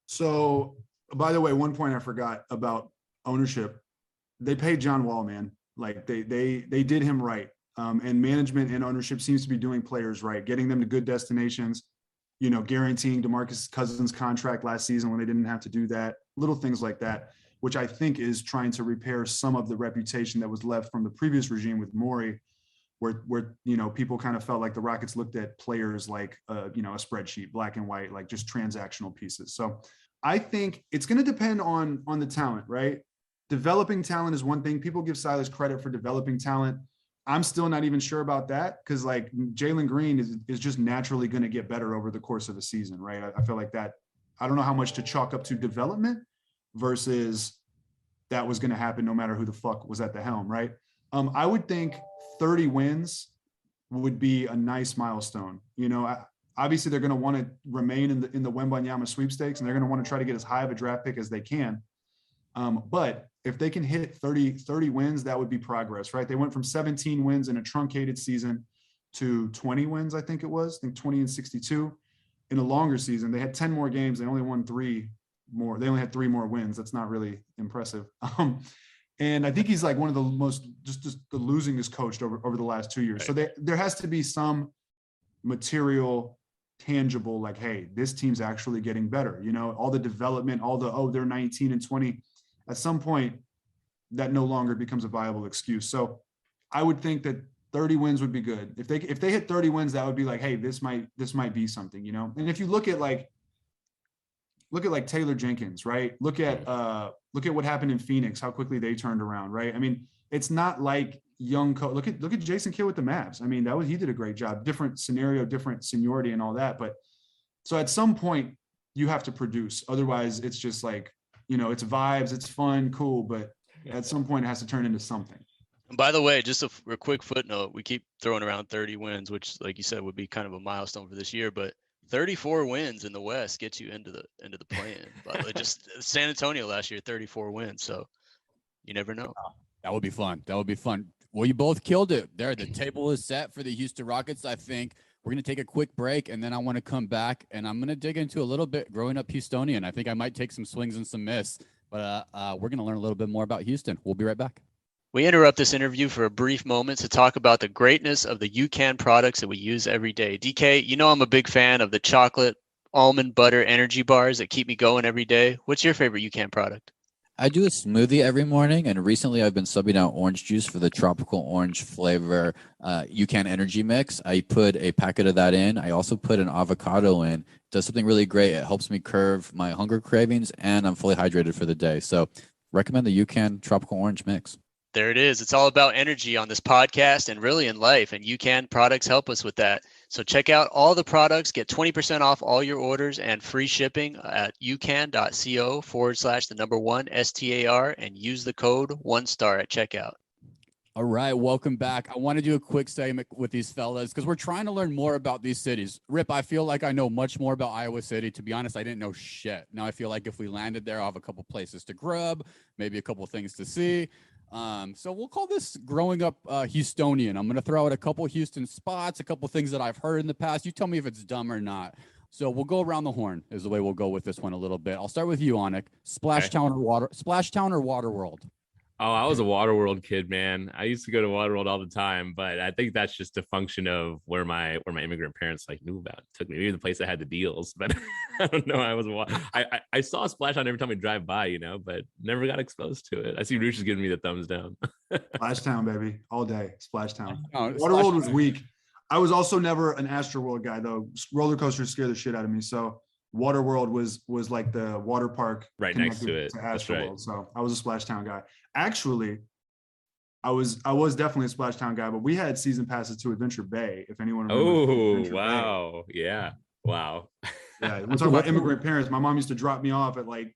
So, by the way, one point I forgot about ownership. They paid John Wall, man. Like they did him right. And management and ownership seems to be doing players right, getting them to good destinations, guaranteeing DeMarcus Cousins' contract last season when they didn't have to do that, little things like that, which I think is trying to repair some of the reputation that was left from the previous regime with Morey, where people kind of felt like the Rockets looked at players like, a spreadsheet, black and white, like just transactional pieces. So I think it's going to depend on the talent, right? Developing talent is one thing. People give Silas credit for developing talent. I'm still not even sure about that because like Jalen Green is just naturally going to get better over the course of a season, right? I feel like that. I don't know how much to chalk up to development versus that was going to happen no matter who the fuck was at the helm, right? I would think 30 wins would be a nice milestone. Obviously they're going to want to remain in the Wembanyama sweepstakes, and they're going to want to try to get as high of a draft pick as they can. But if they can hit 30 wins, that would be progress, right? They went from 17 wins in a truncated season to 20 wins, I think it was. I think 20 and 62 in a longer season. They had 10 more games. They only won 3 more. They only had 3 more wins. That's not really impressive. And I think he's like one of the most, just the losingest coached over the last 2 years. Right. So there has to be some material, tangible, like, hey, this team's actually getting better. All the development, they're 19 and 20. At some point, that no longer becomes a viable excuse. So I would think that 30 wins would be good. If they hit 30 wins, that would be like, hey, this might be something, And if you look at Taylor Jenkins, right? Look at what happened in Phoenix, how quickly they turned around, right? I mean, it's not like young coach. Look at Jason Kidd with the Mavs. I mean, he did a great job. Different scenario, different seniority, and all that. But so at some point, you have to produce. Otherwise, it's just like, it's vibes, it's fun, cool, but at some point it has to turn into something. And by the way, just a quick footnote, we keep throwing around 30 wins, which, like you said, would be kind of a milestone for this year, but 34 wins in the West gets you into the play-in. But just San Antonio last year, 34 wins, so you never know. That would be fun. Well, you both killed it there. The table is set for the Houston Rockets. I think we're going to take a quick break, and then I want to come back, and I'm going to dig into a little bit growing up Houstonian. I think I might take some swings and some miss, but we're going to learn a little bit more about Houston. We'll be right back. We interrupt this interview for a brief moment to talk about the greatness of the UCAN products that we use every day. DK, I'm a big fan of the chocolate almond butter energy bars that keep me going every day. What's your favorite UCAN product? I do a smoothie every morning, and recently I've been subbing out orange juice for the tropical orange flavor UCAN energy mix. I put a packet of that in. I also put an avocado in. It does something really great. It helps me curb my hunger cravings, and I'm fully hydrated for the day. So recommend the UCAN tropical orange mix. There it is. It's all about energy on this podcast and really in life, and UCAN products help us with that. So check out all the products, get 20% off all your orders and free shipping at ucan.co/1STAR and use the code 1STAR at checkout. All right, welcome back. I want to do a quick segment with these fellas because we're trying to learn more about these cities. Rip, I feel like I know much more about Iowa City. To be honest, I didn't know shit. Now I feel like if we landed there, I'll have a couple places to grub, maybe a couple things to see. So we'll call this growing up Houstonian. I'm going to throw out a couple Houston spots, a couple things that I've heard in the past. You tell me if it's dumb or not. So we'll go around the horn is the way we'll go with this one a little bit. I'll start with you, Aunik. Splashtown or Waterworld? Oh, I was a Waterworld kid, man. I used to go to Waterworld all the time, but I think that's just a function of where my immigrant parents knew about. It took me maybe the place that had the deals, but I don't know. I saw Splashtown every time we drive by, but never got exposed to it. I see Roosh is giving me the thumbs down. Splashtown, baby, all day. Splashtown. Oh, Waterworld was weak. I was also never an Astroworld guy though. Roller coasters scare the shit out of me. So Waterworld was like the water park right next to it. To Astroworld. Right. So I was a Splashtown guy. Actually, I was definitely a Splashtown guy, but we had season passes to Adventure Bay. If anyone remembers. Oh, wow. Bay. Yeah. Wow. Yeah. We're talking about immigrant parents. My mom used to drop me off at 10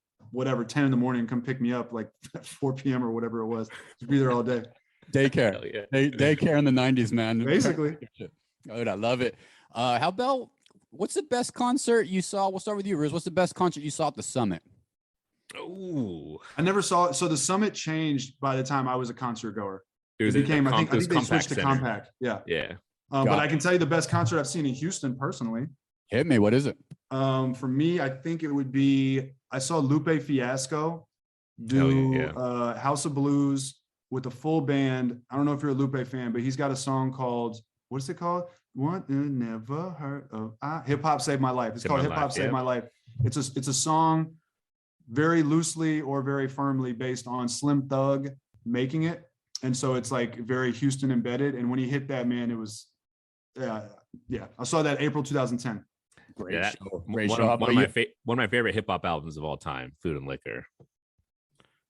in the morning and come pick me up at 4 p.m. or whatever it was. To be there all day. Daycare. Hell yeah. Daycare in the 90s, man. Basically. Dude, I love it. How about what's the best concert you saw? We'll start with you, Riz. What's the best concert you saw at the Summit? Ooh. I never saw it. So the Summit changed by the time I was a concert goer. It was became, I I think they switched to Center. Compact. Yeah. Yeah. But I can tell you the best concert I've seen in Houston personally. Hit me. What is it? For me, I think it would be, I saw Lupe Fiasco do House of Blues with a full band. I don't know if you're a Lupe fan, but he's got a song called, what's it called? What never heard of Hip Hop Saved My Life. It's called Hip Hop Saved My Life. It's a song very loosely or very firmly based on Slim Thug making it. And so it's like very Houston embedded. And when he hit that, man, it was, I saw that April 2010. Great show. One of my favorite hip hop albums of all time, Food and Liquor.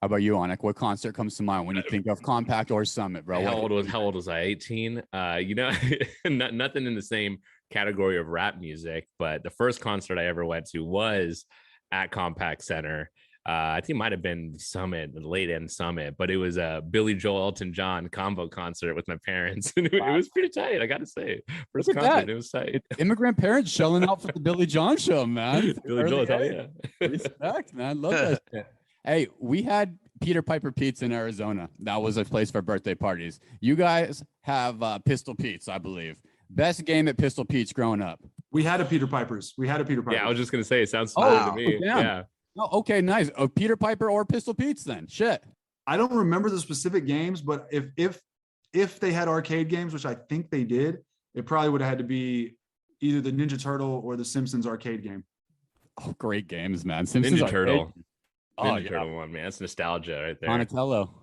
How about you, Aunik? What concert comes to mind when you think of Compact or Summit, bro? How old was I? 18. Nothing in the same category of rap music, but the first concert I ever went to was at Compact Center. I think it might have been Summit, the late end Summit, but it was a Billy Joel Elton John combo concert with my parents. And it was pretty tight, I gotta say. First concert, it was tight. Immigrant parents shelling out for the Billy John show, man. Billy Joel, hell yeah. Respect, man. Love that shit. Hey, we had Peter Piper Pete's in Arizona. That was a place for birthday parties. You guys have Pistol Pete's, I believe. Best game at Pistol Pete's growing up. We had a Peter Piper's. Yeah, I was just gonna say, it sounds familiar to me. Yeah. Oh, okay, nice. Peter Piper or Pistol Pete's then. Shit. I don't remember the specific games, but if they had arcade games, which I think they did, it probably would have had to be either the Ninja Turtle or the Simpsons arcade game. Oh, great games, man. Simpsons Ninja arcade. Turtle. Ninja Turtle one, man. That's nostalgia right there. Donatello.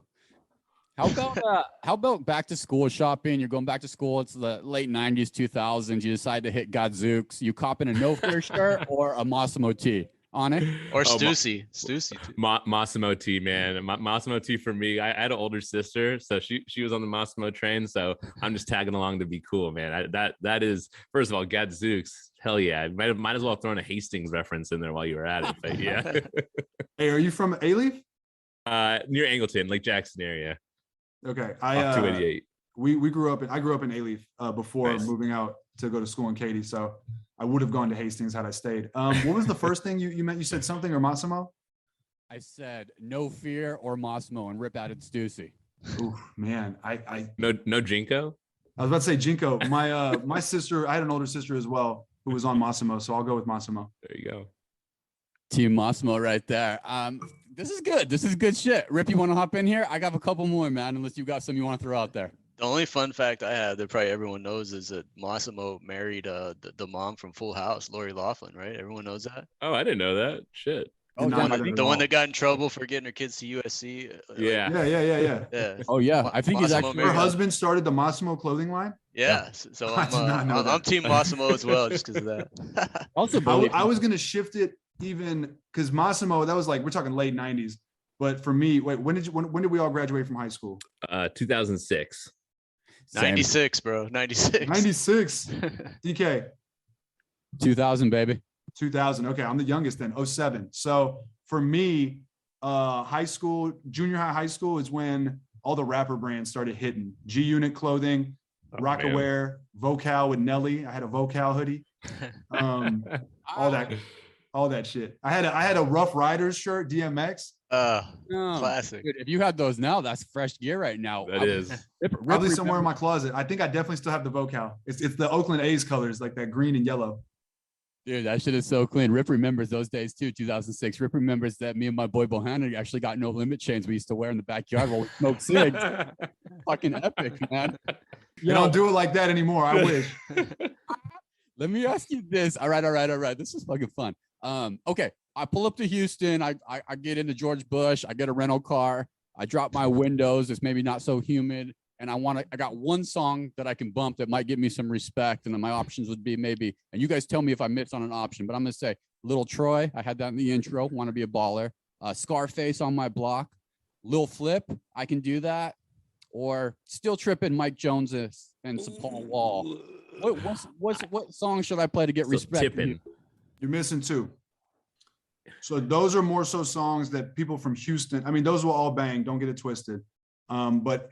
How about back to school shopping? You're going back to school. It's the late 90s, 2000s. You decide to hit Gadzooks. You cop in a No Fear shirt or a Massimo tee on it? Or Stussy. Stussy too. Massimo T, man. Massimo T for me. I had an older sister, so she was on the Massimo train. So I'm just tagging along to be cool, man. That is, first of all, Gadzooks. Hell yeah. Might as well have thrown a Hastings reference in there while you were at it. But yeah. Hey, are you from A-Leaf? Near Angleton, Lake Jackson area. Okay. 288. I grew up in A-Leaf before moving out to go to school in Katy. So I would have gone to Hastings had I stayed. What was the first thing you meant? You said something or Massimo? I said No Fear or Massimo and rip out at Stussy. Ooh, man. No Jinko? I was about to say Jinko. My sister, I had an older sister as well who was on Massimo, so I'll go with Massimo. There you go. Team Massimo right there. This is good. This is good shit. Rip, you want to hop in here? I got a couple more, man, unless you got some you want to throw out there. The only fun fact I have that probably everyone knows is that Massimo married the mom from Full House, Lori Loughlin, right? Everyone knows that. Oh, I didn't know that. Shit. Oh, the one that got in trouble for getting her kids to USC. Yeah. Oh yeah, I think he's actually her husband started the Massimo clothing line. Yeah, so I'm Team Massimo as well, just because of that. Also, I was gonna shift it even because Massimo, that was like we're talking late 90s. But for me, wait, when did we all graduate from high school? 2006. 96, bro. 96. 96. DK. 2000, baby. 2000. Okay, I'm the youngest then. 07. So for me, high school, junior high school is when all the rapper brands started hitting. G Unit clothing, Rockaware, Vocal with Nelly. I had a Vocal hoodie. All that shit. I had a Rough Riders shirt, DMX. Classic. Dude, if you had those now, that's fresh gear right now. That is probably somewhere in my closet. I think I definitely still have the Vocal. It's the Oakland A's colors, like that green and yellow. Dude, that shit is so clean. Rip remembers those days too, 2006. Rip remembers that me and my boy Bohanna actually got no limit chains we used to wear in the backyard while we smoked cigs. Fucking epic, man. You don't do it like that anymore. I wish. Let me ask you this. All right. This is fucking fun. Okay. I pull up to Houston. I get into George Bush. I get a rental car. I drop my windows. It's maybe not so humid. And I got one song that I can bump that might give me some respect. And then my options would be maybe, and you guys tell me if I miss on an option, but I'm going to say Little Troy. I had that in the intro. Want to be a baller. Scarface on my block. Lil Flip. I can do that. Or Still Trippin' Mike Jones and Paul Wall. What song should I play to get respect? You're missing two. So those are more so songs that people from Houston, I mean, those will all bang. Don't get it twisted. But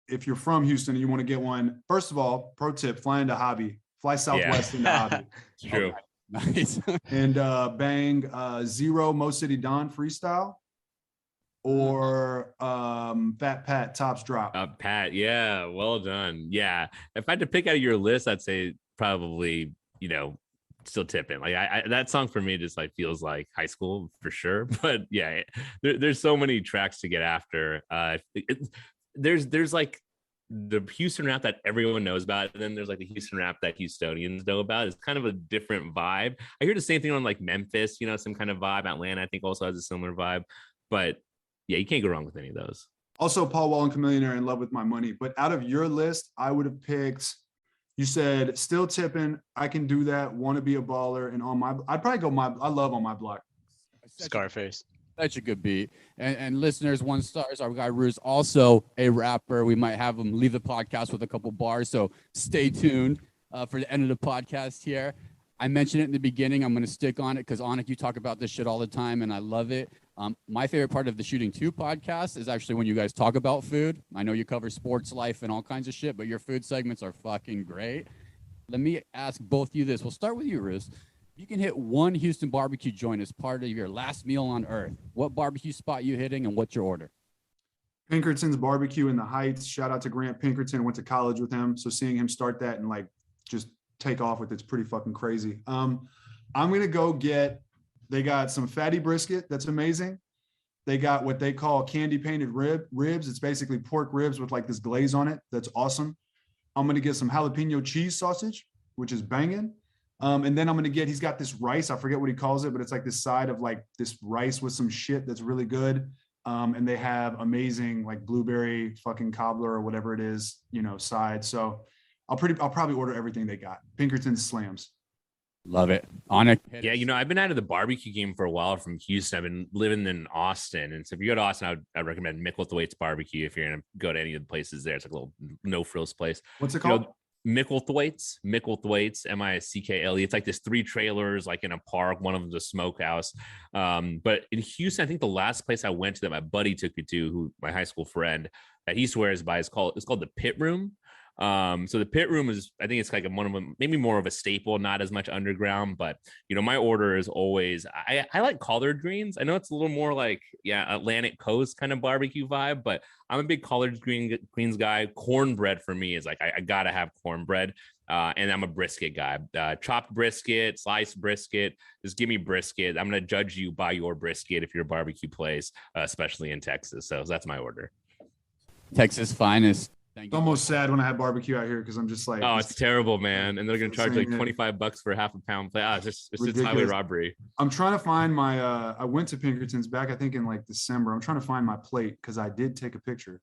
if you're from Houston and you want to get one, first of all, pro tip, fly into Hobby. Fly Southwest into Hobby. It's true. Nice. And bang Zero Mo City Don freestyle or Fat Pat Tops Drop. Pat, yeah, well done. Yeah, if I had to pick out of your list, I'd say probably, Still Tipping. Like that song for me just like feels like high school for sure. But yeah, there's so many tracks to get after. There's like the Houston rap that everyone knows about, and then there's like the Houston rap that Houstonians know about. It's kind of a different vibe. I hear the same thing on like Memphis, some kind of vibe. Atlanta, I think, also has a similar vibe. But yeah, you can't go wrong with any of those. Also, Paul Wall and Chamillionaire, In Love with My Money. But out of your list, I would have picked. You said Still Tipping, I Can Do That, Want to Be a Baller, and I'd probably go I love On My Block. Scarface. Such a good beat. And listeners, 1 stars, our guy Roosh, also a rapper. We might have him leave the podcast with a couple bars, so stay tuned for the end of the podcast here. I mentioned it in the beginning. I'm going to stick on it because, Aunik, you talk about this shit all the time, and I love it. My favorite part of the Shooting 2 podcast is actually when you guys talk about food. I know you cover sports, life, and all kinds of shit, but your food segments are fucking great. Let me ask both of you this. We'll start with you, Roosh. You can hit one Houston barbecue joint as part of your last meal on earth. What barbecue spot you hitting and what's your order? Pinkerton's Barbecue in the Heights. Shout out to Grant Pinkerton. Went to college with him. So seeing him start that and like just take off with it's pretty fucking crazy. I'm going to go they got some fatty brisket. That's amazing. They got what they call candy painted ribs. It's basically pork ribs with like this glaze on it. That's awesome. I'm going to get some jalapeno cheese sausage, which is banging. And then I'm going to he's got this rice. I forget what he calls it, but it's like this side of like this rice with some shit that's really good. And they have amazing like blueberry fucking cobbler or whatever it is, side. So I'll probably order everything they got. Pinkerton's slams. Love it. Aunik. Yeah, I've been out of the barbecue game for a while from Houston. I've been living in Austin. And so if you go to Austin, I'd recommend Micklethwaite's Barbecue if you're going to go to any of the places there. It's like a little no-frills place. What's it called? Micklethwaite's, Miskle. It's like this 3 trailers, like in a park. One of them's a smokehouse. But in Houston, I think the last place I went to that my buddy took me to, who my high school friend that he swears by, it's called the Pit Room. So the Pit Room is, I think it's like one of them, maybe more of a staple, not as much underground, but my order is always, I like collard greens. I know it's a little more like, Atlantic Coast kind of barbecue vibe, but I'm a big collard greens guy. Cornbread for me is like, I gotta have cornbread. And I'm a brisket guy, chopped brisket, sliced brisket, just give me brisket. I'm going to judge you by your brisket if you're a barbecue place, especially in Texas. So that's my order. Texas finest. It's almost sad when I have barbecue out here because I'm just like, oh, it's terrible, man. And they're going to charge like $25 for half a pound plate. It's just highway robbery. I'm trying to find my, I went to Pinkerton's back, I think in like December. I'm trying to find my plate because I did take a picture.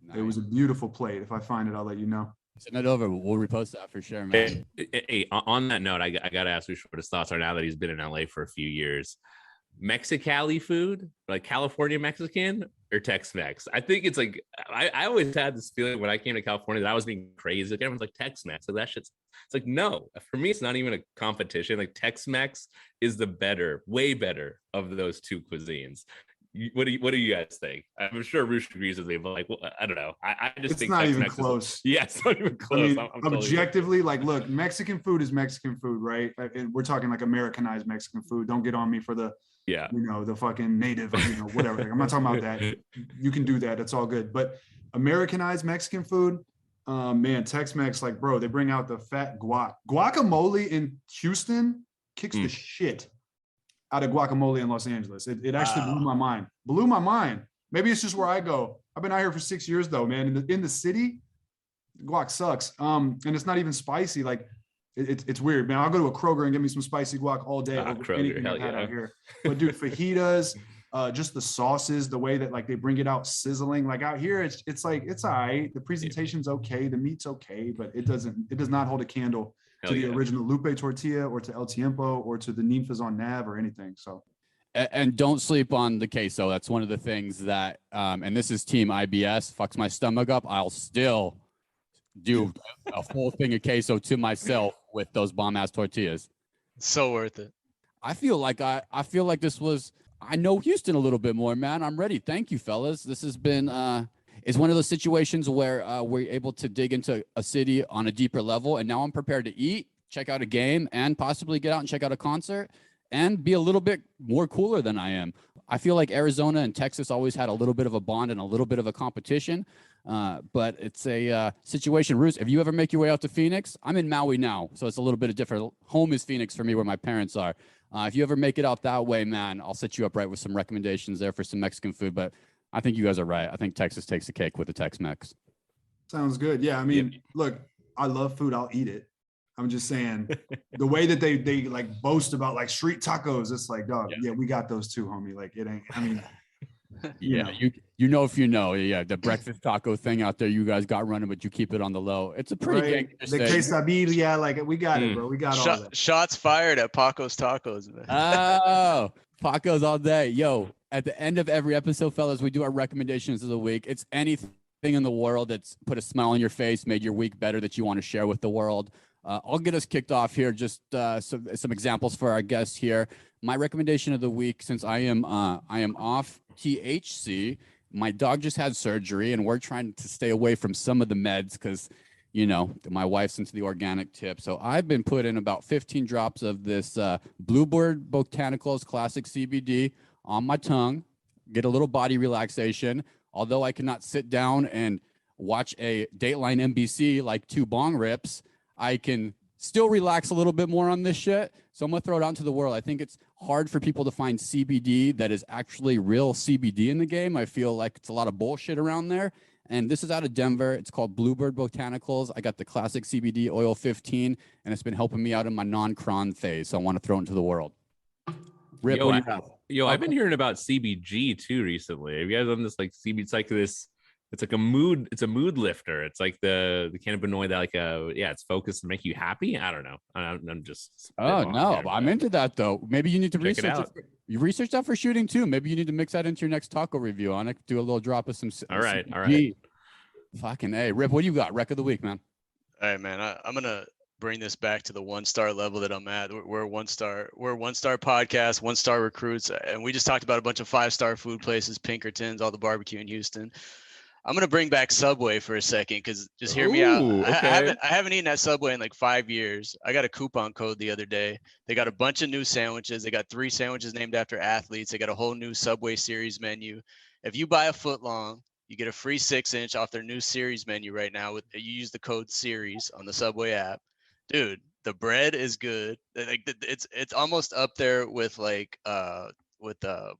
Nice. It was a beautiful plate. If I find it, I'll let you know. Send it over. We'll repost that for sure, man. Hey, on that note, I got to ask Roosh what his thoughts are now that he's been in LA for a few years. Mexicali food, like California Mexican or Tex-Mex? I think it's like, I always had this feeling when I came to California that I was being crazy. Like everyone's like Tex-Mex. So that shit's, it's like, no, for me, it's not even a competition. Like Tex-Mex is the better, way better of those 2 cuisines. What do you guys think? I'm sure Roosh agrees with me, but like, well, I don't know. I just think not Tex-Mex even close. Yeah, it's not even close. I mean, objectively, like, look, Mexican food is Mexican food, right? And we're talking like Americanized Mexican food. Don't get on me for the, the fucking native, whatever. Like, I'm not talking about that. You can do that. That's all good. But Americanized Mexican food, man, Tex-Mex, like, bro, they bring out the fat guacamole in Houston kicks the shit out of guacamole in Los Angeles. It actually blew my mind. Maybe it's just where I go. I've been out here for 6 years though, man. In the city, guac sucks. And it's not even spicy. Like it's weird, man. I'll go to a Kroger and get me some spicy guac all day. Over anything I've had out here. But dude, fajitas, just the sauces, the way that like they bring it out sizzling. Like out here, it's like it's all right. The presentation's okay, the meat's okay, but it does not hold a candle to the original Lupe tortilla or to El Tiempo or to the ninfas on Nav or anything. So, and don't sleep on the queso. That's one of the things that, and this is Team IBS, fucks my stomach up. I'll still do a whole thing of queso to myself with those bomb ass tortillas. So worth it. I feel like this was, I know Houston a little bit more, man. I'm ready. Thank you, fellas. This has been, is one of those situations where we're able to dig into a city on a deeper level. And now I'm prepared to eat, check out a game, and possibly get out and check out a concert and be a little bit more cooler than I am. I feel like Arizona and Texas always had a little bit of a bond and a little bit of a competition. But it's a situation. Roosh, if you ever make your way out to Phoenix, I'm in Maui now, so it's a little bit of different. Home is Phoenix for me, where my parents are. If you ever make it out that way, man, I'll set you up right with some recommendations there for some Mexican food. But I think you guys are right. I think Texas takes the cake with the Tex-Mex. Sounds good. Yeah, I mean, look, I love food. I'll eat it. I'm just saying the way that they like boast about like street tacos, it's like, dog, yeah, we got those too, homie. Like it ain't, I mean, you know if you know, the breakfast taco thing out there you guys got running, but you keep it on the low. It's a pretty right. The quesadilla, like we got it, bro. We got all that. Shots fired at Paco's Tacos, man. Oh, Paco's all day. Yo, at the end of every episode, fellas, we do our recommendations of the week. It's anything in the world that's put a smile on your face, made your week better, that you want to share with the world. I'll get us kicked off here. Just some examples for our guests here. My recommendation of the week, since I am off THC, my dog just had surgery, and we're trying to stay away from some of the meds because, you know, my wife's into the organic tip. So I've been putting about 15 drops of this Bluebird Botanicals Classic CBD on my tongue, get a little body relaxation. Although I cannot sit down and watch a Dateline NBC like two bong rips, I can still relax a little bit more on this shit. So I'm going to throw it out into the world. I think it's hard for people to find CBD that is actually real CBD in the game. I feel like it's a lot of bullshit around there. And this is out of Denver. It's called Bluebird Botanicals. I got the classic CBD oil 15, and it's been helping me out in my non-cron phase. So I want to throw it into the world. Rip, I've been hearing about CBG too recently. Have you guys done this like CBD? It's like this. It's like a mood lifter. It's like the cannabinoid that it's focused to make you happy. I don't know. I'm just. I'm into that though. Maybe you need to research it. You research that for shooting too. Maybe you need to mix that into your next taco review on it. Do a little drop of some. All right. Fucking A. Rip, what do you got? Rec of the week, man. All right, man. I'm gonna bring this back to the 1-star level that I'm at. We're a 1-star. We're a 1-star podcast, 1-star recruits, and we just talked about a bunch of 5-star food places, Pinkertons, all the barbecue in Houston. I'm gonna bring back Subway for a second because just hear me out. Okay. I haven't eaten at Subway in like 5 years. I got a coupon code the other day. They got a bunch of new sandwiches. They got 3 sandwiches named after athletes. They got a whole new Subway series menu. If you buy a foot long, you get a free 6-inch off their new series menu right now. You use the code series on the Subway app. Dude, the bread is good. Like it's almost up there with like what the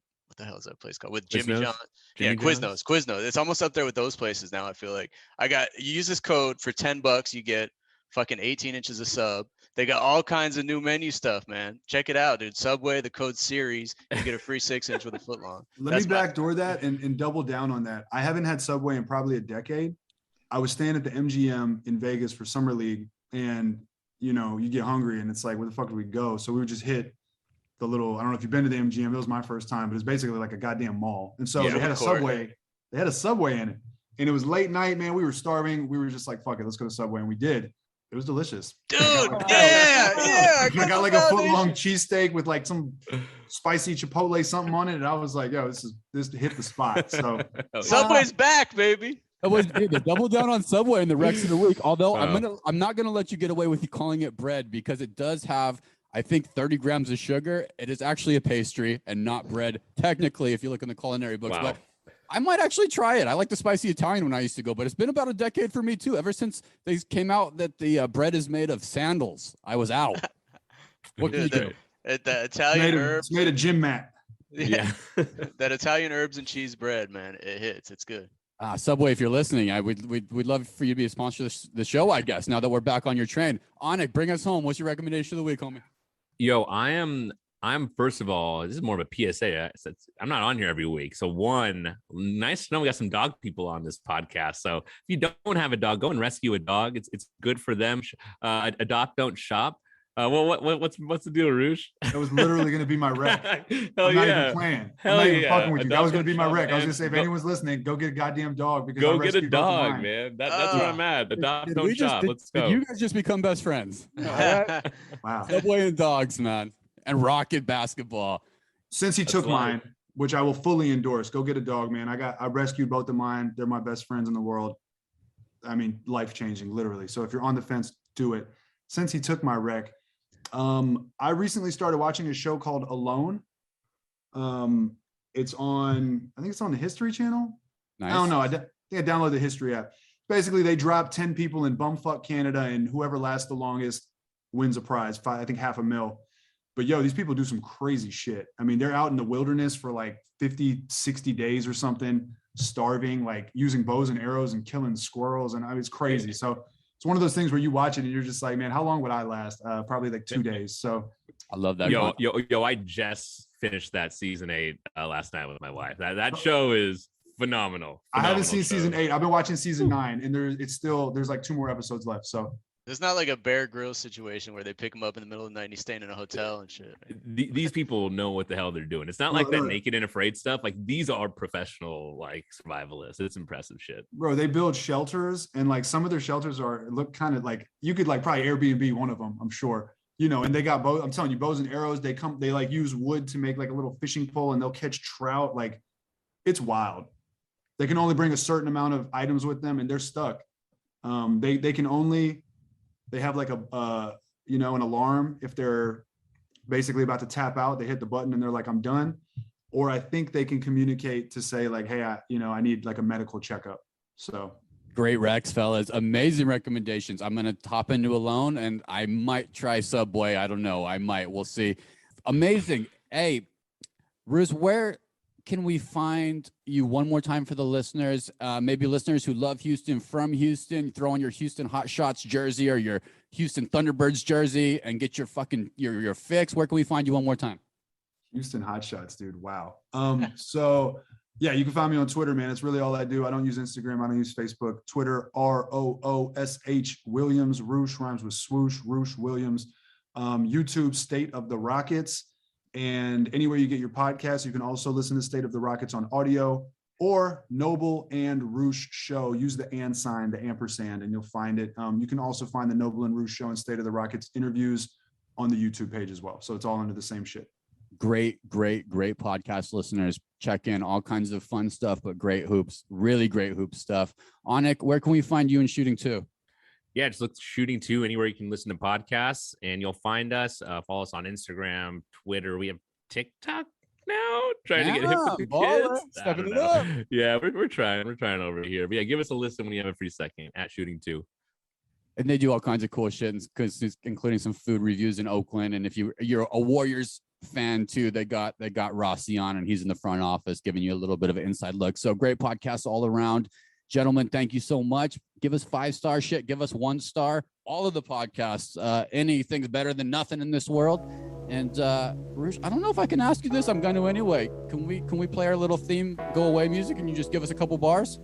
hell is that place called? With Jimmy John. Yeah, Quiznos. It's almost up there with those places now. I feel like you use this code for $10, you get fucking 18 inches of sub. They got all kinds of new menu stuff, man. Check it out, dude. Subway, the code series, you get a free 6-inch with a foot long. Let me backdoor that and double down on that. I haven't had Subway in probably a decade. I was staying at the MGM in Vegas for Summer League, and you know, you get hungry and it's like, where the fuck do we go? So we would just hit the little, I don't know if you've been to the MGM, it was my first time, but it's basically like a goddamn mall. And so they had a Subway in it. And it was late night, man. We were starving. We were just like, fuck it, let's go to Subway. And we did. It was delicious. Dude, yeah. I got like a foot-long cheesesteak with like some spicy Chipotle something on it. And I was like, yo, this hit the spot. So Subway's back, baby. The double down on Subway in the Rex of the week. Although I'm not gonna let you get away with calling it bread because it does have, I think, 30 grams of sugar. It is actually a pastry and not bread, technically, if you look in the culinary books. Wow. But I might actually try it. I like the spicy Italian when I used to go, but it's been about a decade for me too. Ever since they came out that the bread is made of sandals, I was out. What can you do? The Italian herbs. It's made of gym mat. Yeah. That Italian herbs and cheese bread, man, it hits. It's good. Subway, if you're listening, we'd love for you to be a sponsor of the show, I guess, now that we're back on your train. Aunik, bring us home. What's your recommendation of the week, homie? Yo, I'm first of all, this is more of a PSA. I'm not on here every week. So one, nice to know we got some dog people on this podcast. So if you don't have a dog, go and rescue a dog. It's good for them. Adopt, don't shop. What's the deal, Roosh? That was literally going to be my rec. Hell I'm not yeah. even playing. Hell I'm not even yeah. fucking with you. That was going to be my rec. I was man. going to say, if anyone's listening, go get a goddamn dog. Because Go get a dog, man. That's where I'm at. Adopt, don't shop. Let's go. Did you guys just become best friends? Wow. Subway and dogs, man. And Rocket basketball. Since he took mine, which I will fully endorse. Go get a dog, man. I rescued both of mine. They're my best friends in the world. I mean, life-changing, literally. So if you're on the fence, do it. Since he took my wreck, I recently started watching a show called Alone. It's on, I think it's on the History Channel. Nice. I don't know. I think I downloaded the History app. Basically, they drop 10 people in bumfuck Canada, and whoever lasts the longest wins a prize. I think $500,000. But yo, these people do some crazy shit. I mean, they're out in the wilderness for like 50, 60 days or something, starving, like using bows and arrows and killing squirrels. And I mean, it's crazy. So it's one of those things where you watch it and you're just like, man, how long would I last? Probably like 2 days. So I love that. Yo, I just finished that season 8 last night with my wife. That show is phenomenal. I haven't seen season 8. I've been watching season 9, and there's like 2 more episodes left. So it's not like a Bear Grylls situation where they pick him up in the middle of the night and he's staying in a hotel and shit. These people know what the hell they're doing. It's not like that Naked and Afraid stuff. Like, these are professional, like, survivalists. It's impressive shit. Bro, they build shelters, and like some of their shelters look kind of like, you could like probably Airbnb one of them, I'm sure. You know, and they got bows. I'm telling you, bows and arrows. They like use wood to make like a little fishing pole, and they'll catch trout. Like, it's wild. They can only bring a certain amount of items with them, and they're stuck. They have like an alarm if they're basically about to tap out. They hit the button and they're like, I'm done. Or I think they can communicate to say like, hey, I need like a medical checkup. So great Rex, fellas. Amazing recommendations. I'm gonna hop into Alone, and I might try Subway. I don't know. I might. We'll see. Amazing. Hey, Roosh, where can we find you one more time for the listeners? Maybe listeners who love Houston, from Houston, throw on your Houston Hot Shots jersey or your Houston Thunderbirds jersey and get your fucking your fix. Where can we find you one more time? Houston Hot Shots, dude. Wow. So yeah, you can find me on Twitter, man. It's really all I do. I don't use Instagram. I don't use Facebook. Twitter, ROOSH Williams. Roosh rhymes with swoosh. Roosh Williams. YouTube, State of the Rockets. And anywhere you get your podcasts, you can also listen to State of the Rockets on audio, or Noble and Roosh Show. Use the and sign, the ampersand, and you'll find it. You can also find the Noble and Roosh Show and State of the Rockets interviews on the YouTube page as well. So it's all under the same shit. Great podcast listeners. Check in, all kinds of fun stuff, but great hoops, really great hoop stuff. Aunik, where can we find you in Shooting 2? Yeah, just look Shooting 2 anywhere you can listen to podcasts, and you'll find us. Follow us on Instagram, Twitter. We have TikTok now, trying to get hip with the kids. Stepping it up. Yeah, we're trying over here. But yeah, give us a listen when you have a free second at Shooting 2. And they do all kinds of cool shit, including some food reviews in Oakland. And if you're a Warriors fan too, they got Rossi on, and he's in the front office giving you a little bit of an inside look. So great podcast all around. Gentlemen, thank you so much. Give us 5-star shit. Give us 1 star. All of the podcasts. Anything's better than nothing in this world. And Roosh, I don't know if I can ask you this. I'm going to anyway. Can we play our little theme go away music, and you just give us a couple bars?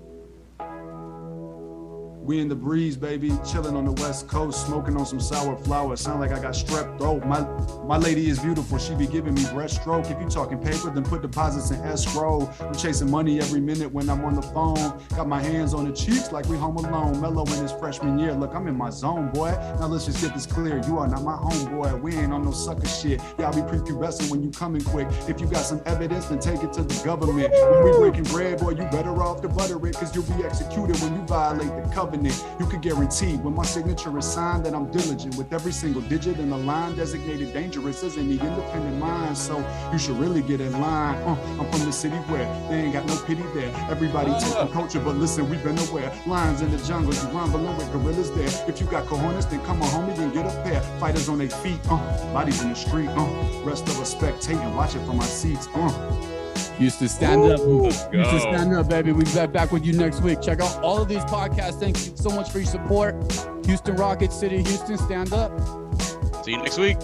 We in the breeze, baby, chilling on the West Coast, smoking on some sour flower. Sound like I got strep throat. My lady is beautiful. She be giving me breaststroke. If you talking paper, then put deposits in escrow. I'm chasing money every minute when I'm on the phone. Got my hands on the cheeks like we home alone. Mellow in his freshman year. Look, I'm in my zone, boy. Now let's just get this clear. You are not my homeboy. We ain't on no sucker shit. Y'all be prepubescent when you coming quick. If you got some evidence, then take it to the government. When we breaking bread, boy, you better off to butter it, cause you'll be executed when you violate the covenant. You could guarantee when my signature is signed that I'm diligent with every single digit in the line designated dangerous as any independent mind. So you should really get in line. I'm from the city where they ain't got no pity there. Everybody taking culture, but listen, we've been aware. Lions in the jungle, you rumbling with gorillas there. If you got cojones, then come on, homie, and get a pair. Fighters on their feet, bodies in the street, rest of us spectating, watching from our seats, Houston, stand up. Houston, stand up, baby. We'll be back with you next week. Check out all of these podcasts. Thank you so much for your support. Houston Rockets, City of Houston, stand up. See you next week.